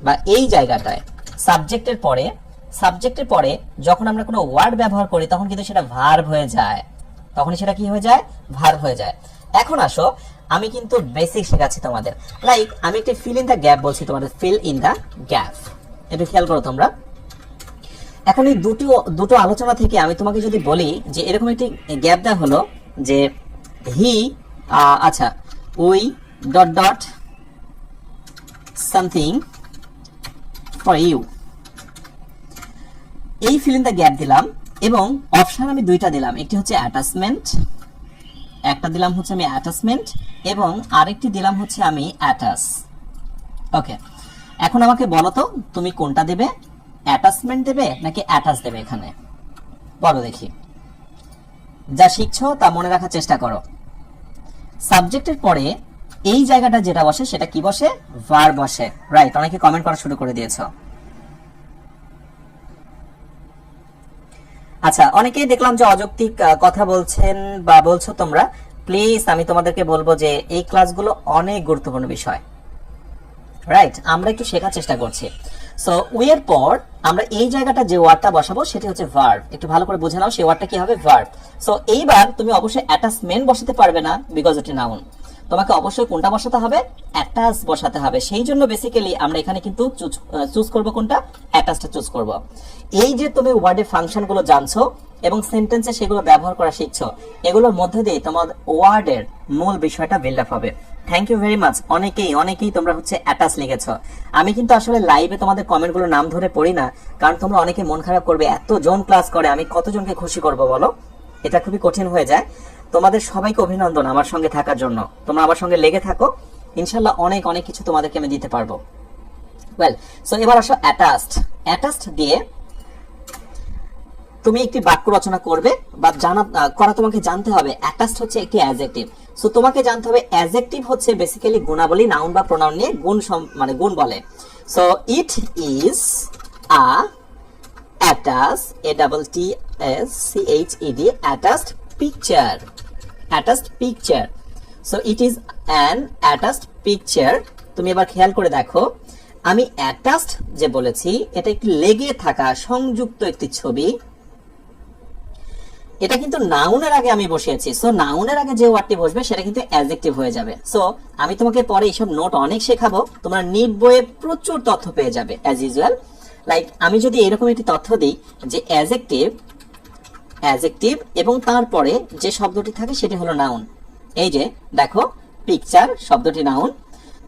বা এই জায়গাটায় সাবজেক্টের পরে যখন আমরা কোনো ওয়ার্ড ব্যবহার করি তখন কিন্তু সেটা ভার্ব হয়ে যায়, তখন সেটা কি হয়ে যায়, ভার্ব হয়ে যায়। এখন আসো, আমি কিন্তু বেসিক শেখাচ্ছি তোমাদের। লাইক আমি একটি ফিল ইন দ্য গ্যাপ বলছি তোমাদের, ফিল ইন দ্য গ্যাপ, একটু খেয়াল করো তোমরা। এখন এই দুটো আলোচনা থেকে আমি তোমাকে যদি বলি যে এরকম একটি গ্যাপ দেওয়া হলো যে হি, আচ্ছা, we dot dot something for you, এই ফিল ইন দ্য গ্যাপ দিলাম এবং অপশন আমি 2টা দিলাম, একটি হচ্ছে অ্যাটাচমেন্ট, একটা দিলাম হচ্ছে আমি অ্যাটাচমেন্ট এবং আরেকটি দিলাম হচ্ছে আমি অ্যাটাচ। ওকে, এখন আমাকে বলো তো তুমি কোনটা দেবে, অ্যাটাচমেন্ট দেবে নাকি অ্যাটাচ দেবে? এখানে বলো দেখি। যা শিখছো তা মনে রাখার চেষ্টা করো। সাবজেক্টের পরে এই জায়গাটা যেটা বসে সেটা কি বসে, ভার্ব বসে। রাইট, অনেকে কমেন্ট করা শুরু করে দিয়েছো। আচ্ছা, অনেকেই দেখলাম যে অযৌক্তিক কথা বলছেন বা বলছো তোমরা। প্লিজ আমি তোমাদেরকে বলবো যে এই ক্লাসগুলো অনেক গুরুত্বপূর্ণ বিষয়। রাইট, আমরা একটু শেখার চেষ্টা করছি। সো উই এর পর আমরা এই জায়গাটা যে ওয়ার্ডটা বসাবো সেটি হচ্ছে ভার্ব। একটু ভালো করে বুঝে নাও সেই ওয়ার্ডটা কি হবে, ভার্ব। সো এইবার তুমি অবশ্যই অ্যাটাচমেন্ট বসাতে পারবে না, বিকজ এটি নাউন। তোমাকে অবশ্যই কোনটা বসাতে হবে, অ্যাটাচ বসাতে হবে। সেই জন্য বেসিক্যালি আমরা এখানে কিন্তু চুজ করব কোনটা, অ্যাটাচটা চুজ করব। এই যে তুমি ওয়ার্ডের ফাংশনগুলো জানছো এবং সেন্টেন্সে সেগুলো ব্যবহার করা শিখছো, এগুলোর মধ্যে দিয়ে তোমার ওয়ার্ডের মূল বিষয়টা বিল্ড আপ হবে। Thank you very much. অনেকেই তোমরা হচ্ছে অ্যাটাচ লিখেছো। আমি কিন্তু আসলে লাইভে তোমাদের কমেন্টগুলো নাম ধরে পড়ি না, কারণ তোমরা অনেকে মন খারাপ করবে, এত জন ক্লাস করে আমি কতজনকে খুশি করব বলো, এটা খুবই কঠিন হয়ে যায়। তোমাদের সবাইকে অভিনন্দন আমার সঙ্গে থাকার জন্য। তোমরা আমার সঙ্গে লেগে থাকো, ইনশাল্লাহ অনেক কিছু তোমাদেরকে আমি দিতে পারবো। ওয়েল, সো এবার আসো অ্যাটাচড দিয়ে তুমি একটি বাক্য রচনা করবে বা তোমাকে জানতে হবে অ্যাটাচড হচ্ছে একটি অ্যাডজেক্টিভ। সো তোমাকে জানতে হবে অ্যাডজেক্টিভ হচ্ছে বেসিক্যালি গুণাবলী, নাউন বা প্রোনাউন নিয়ে মানে গুণ বলে। So it is a attached, ATTACHED, attached picture. So it is an attached picture. তুমি এবার খেয়াল করে দেখো, আমি attached যে বলেছি এটা একটি লেগে থাকা সংযুক্ত একটি ছবি। এটা কিন্তু নাউনের আগে আমি বসিয়েছি। সো নাউনের আগে যে ওয়ার্ডটি বসবে সেটা কিন্তু অ্যাডজেক্টিভ হয়ে যাবে। সো আমি তোমাকে পরে এইসব নোট অনেক শেখাবো, তোমরা নিট বইয়ে প্রচুর তথ্য পেয়ে যাবে অ্যাজ ইউজুয়াল। লাইক আমি যদি এরকম একটি তথ্য দিই যে অ্যাডজেক্টিভ এবং তারপরে যে শব্দটি থাকে সেটি হলো নাউন। এই যে দেখো, পিকচার শব্দটি নাউন,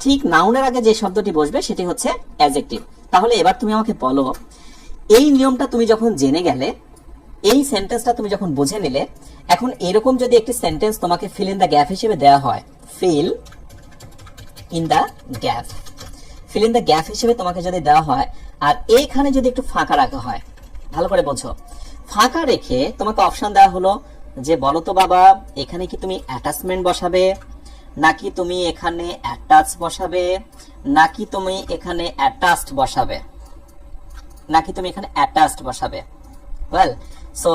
ঠিক নাউনের আগে যে শব্দটি বসবে সেটি হচ্ছে অ্যাডজেক্টিভ। তাহলে এবার তুমি আমাকে বলো, এই নিয়মটা তুমি যখন জেনে গেলে, এই সেন্টেন্সটা তুমি যখন বুঝে নিলে, এখন এরকম যদি একটি সেন্টেন্স তোমাকে ফিল ইন দ্য গ্যাপ হিসেবে দেওয়া হয়, ফিল ইন দ্য গ্যাপ হিসেবে তোমাকে যদি দেওয়া হয়, আর এইখানে যদি একটু ফাঁকা রাখা হয়, ভালো করে বোঝো, ফাঁকা রেখে তোমাকে অপশন দেওয়া হলো যে বলো তো বাবা, এখানে কি তুমি অ্যাটাচমেন্ট বসাবে, নাকি তুমি এখানে অ্যাটাচ বসাবে, নাকি তুমি এখানে অ্যাটাচড বসাবে, ওয়েল, সো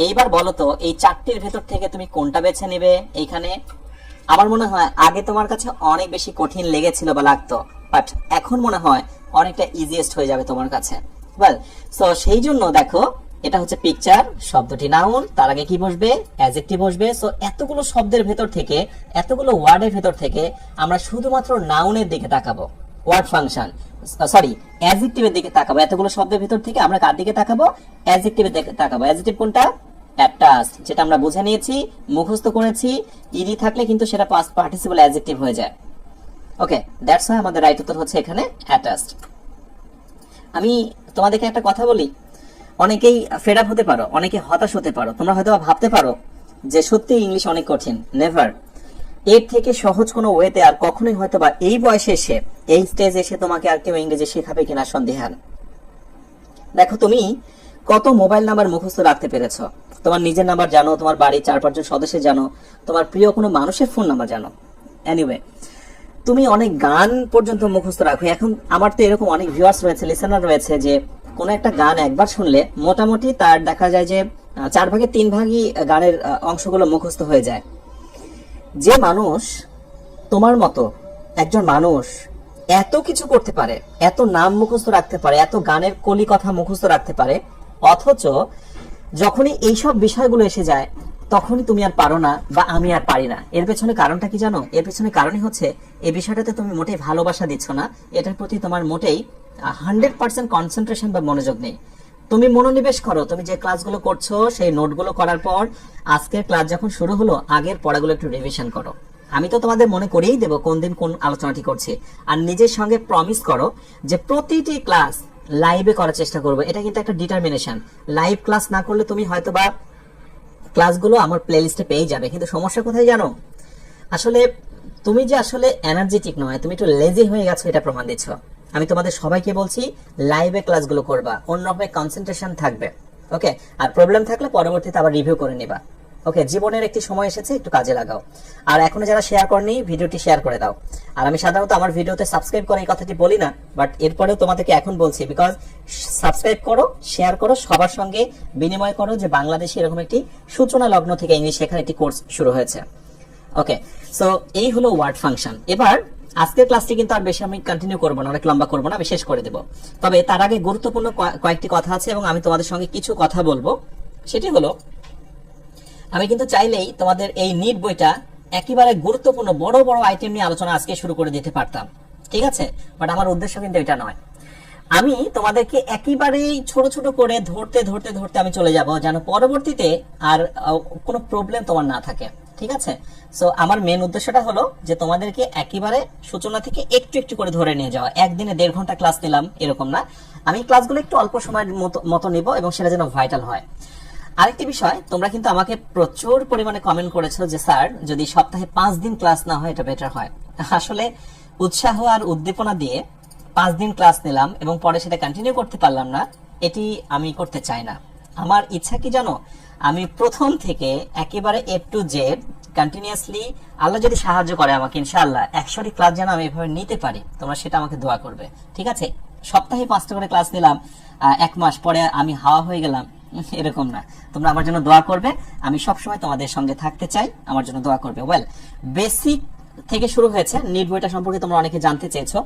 এইবার বলো তো এই চারটির ভেতর থেকে তুমি কোনটা বেছে নেবে? এইখানে আমার মনে হয় আগে তোমার কাছে অনেক বেশি কঠিন লেগেছিল বা লাগতো, বাট এখন মনে হয় অনেকটা ইজিয়েস্ট হয়ে যাবে তোমার কাছে। ওয়েল, সো সেই জন্য দেখো এটা হচ্ছে পিকচার, শব্দটি নাউন, তার আগে কি বসবে, অ্যাডজেক্টিভ বসবে। সো এতগুলো শব্দের ভেতর থেকে, এতগুলো ওয়ার্ডের ভেতর থেকে আমরা শুধুমাত্র নাউনের দিকে তাকাবো, ওয়ার্ড ফাংশন, সরি অ্যাডজেক্টিভের দিকে তাকাবো। এতগুলো শব্দের ভেতর থেকে আমরা কার দিকে তাকাবো, অ্যাডজেক্টিভের দিকে তাকাবো। অ্যাডজেক্টিভ কোনটা, অ্যাটাচড, যেটা আমরা বুঝে নিয়েছি, মুখস্থ করেছি। ইডি থাকলে কিন্তু সেটা পাস্ট পার্টিসিপল অ্যাডজেক্টিভ হয়ে যায়। ওকে, দ্যাটস ওয়াই আমাদের রাইট উত্তর হচ্ছে এখানে অ্যাটাচড। আমি তোমাদেরকে একটা কথা বলি, অনেকেই ফেড আপ হতে পারো, অনেকে হতাশ হতে পারো, তোমরা হয়তো ভাবতে পারো যে সত্যি ইংলিশ অনেক কঠিন। নেভার, এর থেকে সহজ কোনো ওয়েতে আর কখনোই হয়তো বা এই বয়সে এসে, এই স্টেজে এসে তোমাকে আর কেউ ইংরেজি শেখাবে কিনা সন্দেহান। দেখো তুমি কত মোবাইল নাম্বার মুখস্থ রাখতে পেরেছো, তোমার নিজের নাম্বার জানো, তোমার বাড়ির 4-5 জন সদস্য জানো, তোমার প্রিয় কোনো মানুষের ফোন নাম্বার জানো। এনিওয়ে, তুমি অনেক গান পর্যন্ত মুখস্থ রাখো। এখন আমার তো এরকম অনেক ভিউয়ার্স রয়েছে, লিসেনার রয়েছে, যে কোনো একটা গান একবার শুনলে মোটামুটি তার দেখা যায় যে 4/3 গানের অংশগুলো মুখস্থ হয়ে যায়। যে মানুষ, তোমার মতো একজন মানুষ এত কিছু করতে পারে, এত নাম মুখস্থ রাখতে পারে, এত গানের কলি কথা মুখস্থ রাখতে পারে, অথচ যখনই এইসব বিষয়গুলো এসে যায় তখনই তুমি আর পারো না বা আমি আর পারি না। এর পেছনে কারণটা কি জানো? এর পেছনে কারণই হচ্ছে এই বিষয়টাতে তুমি মোটেই ভালোবাসা দিচ্ছ না, এটার প্রতি তোমার মোটেই 100% কনসেন্ট্রেশন বা মনোযোগ নেই। তুমি মনোনিবেশ করো, তুমি যে ক্লাসগুলো করছো সেই নোটগুলো করার পর আজকের ক্লাস যখন শুরু হলো আগের পড়াগুলো একটু রিভিশন করো। আমি তো তোমাদের মনে করিয়েই দেবো কোন দিন কোন আলোচনাটি করছি। আর নিজের সঙ্গে প্রমিস করো যে প্রতিটি ক্লাস লাইভে করার চেষ্টা করবো। এটা কিন্তু একটা ডিটারমিনেশন। লাইভ ক্লাস না করলে তুমি হয়তো বা ক্লাসগুলো আমার প্লেলিস্টে পেয়ে যাবে, কিন্তু সমস্যা কোথায় জানো? আসলে তুমি যে আসলে এনার্জেটিক নয়, তুমি একটু লেজি হয়ে গেছো, এটা প্রমাণ দিচ্ছ। আমি তোমাদের সবাইকে বলছি লাইভে ক্লাসগুলো করবা, অন্যভাবে কনসেন্ট্রেশন থাকবে। ওকে, আর প্রবলেম থাকলে পরবর্তীতে আবার রিভিউ করে নিবা। ওকে, জীবনের একটি সময় এসেছে, একটু কাজে লাগাও। আর এখনো যারা শেয়ার করনি, ভিডিওটি শেয়ার করে দাও। আর আমি সাধারণত আমার ভিডিওতে সাবস্ক্রাইব করে এই কথাটি বলি না, বাট এরপরেও তোমাদেরকে এখন বলছি, বিকজ সাবস্ক্রাইব করো, শেয়ার করো, সবার সঙ্গে বিনিময় করো যে বাংলাদেশে এরকম একটি সূচনা লগ্ন থেকে ইংলিশ শেখার একটি কোর্স শুরু হয়েছে। ওকে, সো এই হলো ওয়ার্ড ফাংশন। এবার আজকের ক্লাসটি কিন্তু আর বেশি আমি কন্টিনিউ করবো না, অনেক লম্বা করবো না, আমি শেষ করে দেবো। তবে তার আগে গুরুত্বপূর্ণ কয়েকটি কথা আছে এবং আমি তোমাদের সঙ্গে কিছু কথা বলবো। সেটি হলো, আমি কিন্তু চাইলেই তোমাদের এই নিট বইটা একেবারে গুরুত্বপূর্ণ বড় বড় আইটেম নিয়ে আলোচনা আজকে শুরু করে দিতে পারতাম, ঠিক আছে, বাট আমার উদ্দেশ্য কিন্তু এটা নয়। আমি তোমাদেরকে একেবারেই ছোট ছোট করে ধরতে ধরতে ধরতে আমি চলে যাব, যেন পরবর্তীতে আর কোনো প্রবলেম তোমার না থাকে, ঠিক আছে। সো আমার মেন উদ্দেশ্যটা হলো যে তোমাদেরকে একেবারে সূচনা থেকে একটু একটু করে ধরে নিয়ে যাওয়া। একদিনে 1.5 ঘন্টা ক্লাস নিলাম এরকম না, আমি ক্লাসগুলো একটু অল্প সময়ের মতো নিব এবং সেটা যেন ভাইটাল হয়। আরেকটি বিষয়, তোমরা কিন্তু আমাকে প্রচুর পরিমাণে কমেন্ট করেছো যে স্যার যদি সপ্তাহে 5 দিন ক্লাস না হয় এটা বেটার হয়। আসলে উৎসাহ আর উদ্দীপনা দিয়ে 5 দিন ক্লাস নিলাম এবং পরে সেটা কন্টিনিউ করতে পারলাম না, এটি আমি করতে চাই না। আমার ইচ্ছা কি জানো, আমি প্রথম থেকে একেবারে A to Z কন্টিনিউয়াসলি, আল্লাহ যদি সাহায্য করে আমাকে, ইনশাআল্লাহ 100টি ক্লাস যেন আমি এভাবে নিতে পারি, তোমরা সেটা আমাকে দোয়া করবে, ঠিক আছে। সপ্তাহে 5টা করে ক্লাস নিলাম, 1 মাস পরে আমি হাওয়া হয়ে গেলাম, এরকম না। তোমরা আমার জন্য দোয়া করবে, আমি সবসময় তোমাদের সঙ্গে থাকতে চাই, আমার জন্য দোয়া করবে। ওয়েল, বেসিক থেকে শুরু হয়েছে। নিট বইটা সম্পর্কে তোমরা অনেকে জানতে চেয়েছো।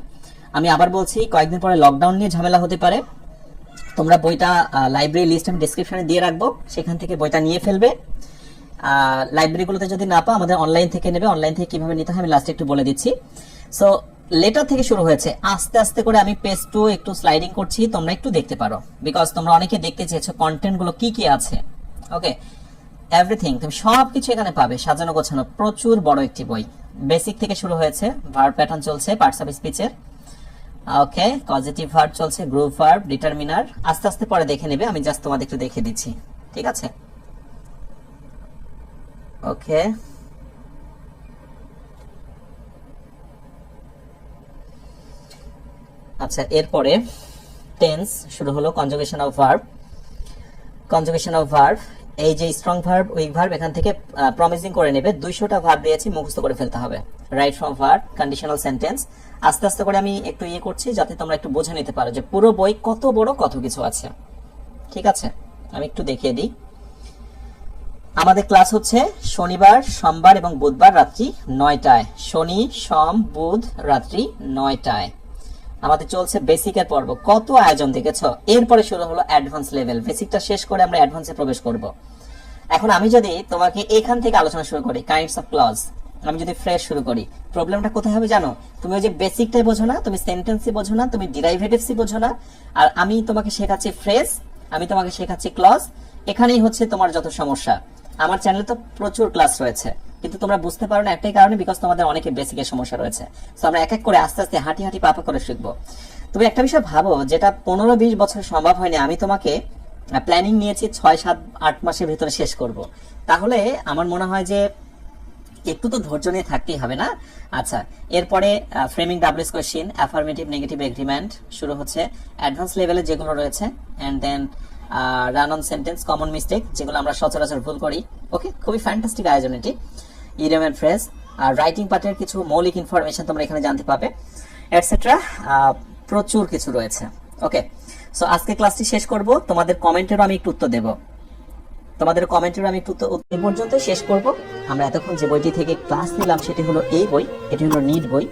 আমি আবার বলছি, কয়েকদিন পরে লকডাউন নিয়ে ঝামেলা হতে পারে। তোমরা বইটা লাইব্রেরি লিস্ট আমি ডেসক্রিপশনে দিয়ে রাখবো, সেখান থেকে বইটা নিয়ে ফেলবে। লাইব্রেরিগুলোতে যদি না পাও, আমাদের অনলাইন থেকে নেবে। অনলাইন থেকে কিভাবে নিতে হয় আমি লাস্টে একটু বলে দিচ্ছি। সো লেটার থেকে শুরু হয়েছে, আস্তে আস্তে করে আমি পেজ 2 একটু স্লাইডিং করছি, তোমরা একটু দেখতে পারো, বিকজ তোমরা অনেকে দেখতে চেয়েছো কন্টেন্ট গুলো কি কি আছে। ওকে, এভরিথিং তুমি সবকিছু এখানে পাবে, সাজানো গোছানো, প্রচুর বড় একটি বই। বেসিক থেকে শুরু হয়েছে, ভার্ব প্যাটার্ন চলছে, পার্টস অফ স্পিচের, ওকে, পজিটিভ ভার্ব চলছে, গ্রুপ ভার্ব, ডিটারমিনার, আস্তে আস্তে পরে দেখে নেবে, আমি জাস্ট তোমাদের একটু দেখিয়ে দিচ্ছি, ঠিক আছে। ওকে, আচ্ছা, এরপরে টেন্স শুরু হলো, conjugation of verb. Conjugation of verb, এই যে স্ট্রং ভার্ব, উইক ভার্ব, এখান থেকে প্রমিসিং করে নেবে। 200টা ভার্ব দিয়েছি, মুখস্থ করে ফেলতে হবে। Right from verb, conditional sentence, আস্তে আস্তে করে আমি একটু করছি যাতে তোমরা একটু বুঝে নিতে পারো যে পুরো বই কত বড়, কত কিছু আছে, ঠিক আছে। আমি একটু দেখিয়ে দিই। আমাদের ক্লাস হচ্ছে শনিবার, সোমবার এবং বুধবার রাত্রি 9টায়। শনি, সোম, বুধ রাত্রি 9টায়। আমাদের চলছে বেসিকের পর্ব, কত আয়োজন দেখেছো। এরপরে শুরু হলো অ্যাডভান্স লেভেল, বেসিকটা শেষ করে আমরা অ্যাডভান্সে প্রবেশ করব। এখন আমি যদি তোমাকে এখান থেকে আলোচনা শুরু করি, কাইন্ডস অফ ক্লজ, আমি যদি ফ্রেশ শুরু করি, প্রবলেমটা কোথায় হবে জানো? তুমি ওই যে বেসিকটাই বোঝো না, তুমি সেন্টেন্সই বোঝো না, তুমি ডিরাইভেটিভসই বোঝো না, আর আমি তোমাকে শেখাচ্ছি ফ্রেজ, আমি তোমাকে শেখাচ্ছি ক্লজ। এখানেই হচ্ছে তোমার যত সমস্যা। আমার চ্যানেলে তো প্রচুর ক্লাস রয়েছে, কিন্তু তোমরা বুঝতে পারো না একটাই কারণে, বিকজ তোমাদের অনেকে বেসিকের সমস্যা রয়েছে। সো আমরা এক এক করে আস্তে আস্তে হাঁটি হাঁটি পাপা করে শিখবো। তুমি একটা বিষয় ভাবো, যেটা 15-20 বছর সম্ভব হয়নি, আমি তোমাকে প্ল্যানিং নিয়েছি 6-7-8 মাসের ভিতরে শেষ করব। তাহলে আমার মনে হয় যে একটু তো ধৈর্য নিয়ে থাকতেই হবে না? আচ্ছা, এরপরে framing doubles question, affirmative, negative, agreement শুরু হচ্ছে। অ্যাডভান্স লেভেলে যেগুলো রয়েছে, and then run on sentence, common mistake যেগুলো আমরা সচরাচর ভুল করি। ওকে, খুবই ফ্যান্টাস্টিক আয়োজন এটি। ইডিয়ম এন্ড ফ্রেজ, আর রাইটিং পার্টের কিছু মৌলিক ইনফরমেশন তোমরা এখানে জানতে পাবে, এটসেট্রা। প্রচুর কিছু রয়েছে। ওকে, সো আজকে ক্লাসটি শেষ করব। তোমাদের কমেন্টেরও আমি একটু উত্তর দেব, এই পর্যন্ত শেষ করব। আমরা এতক্ষণ যে বইটি থেকে ক্লাস নিলাম সেটি হলো এই বই, এটি হলো নিট বই।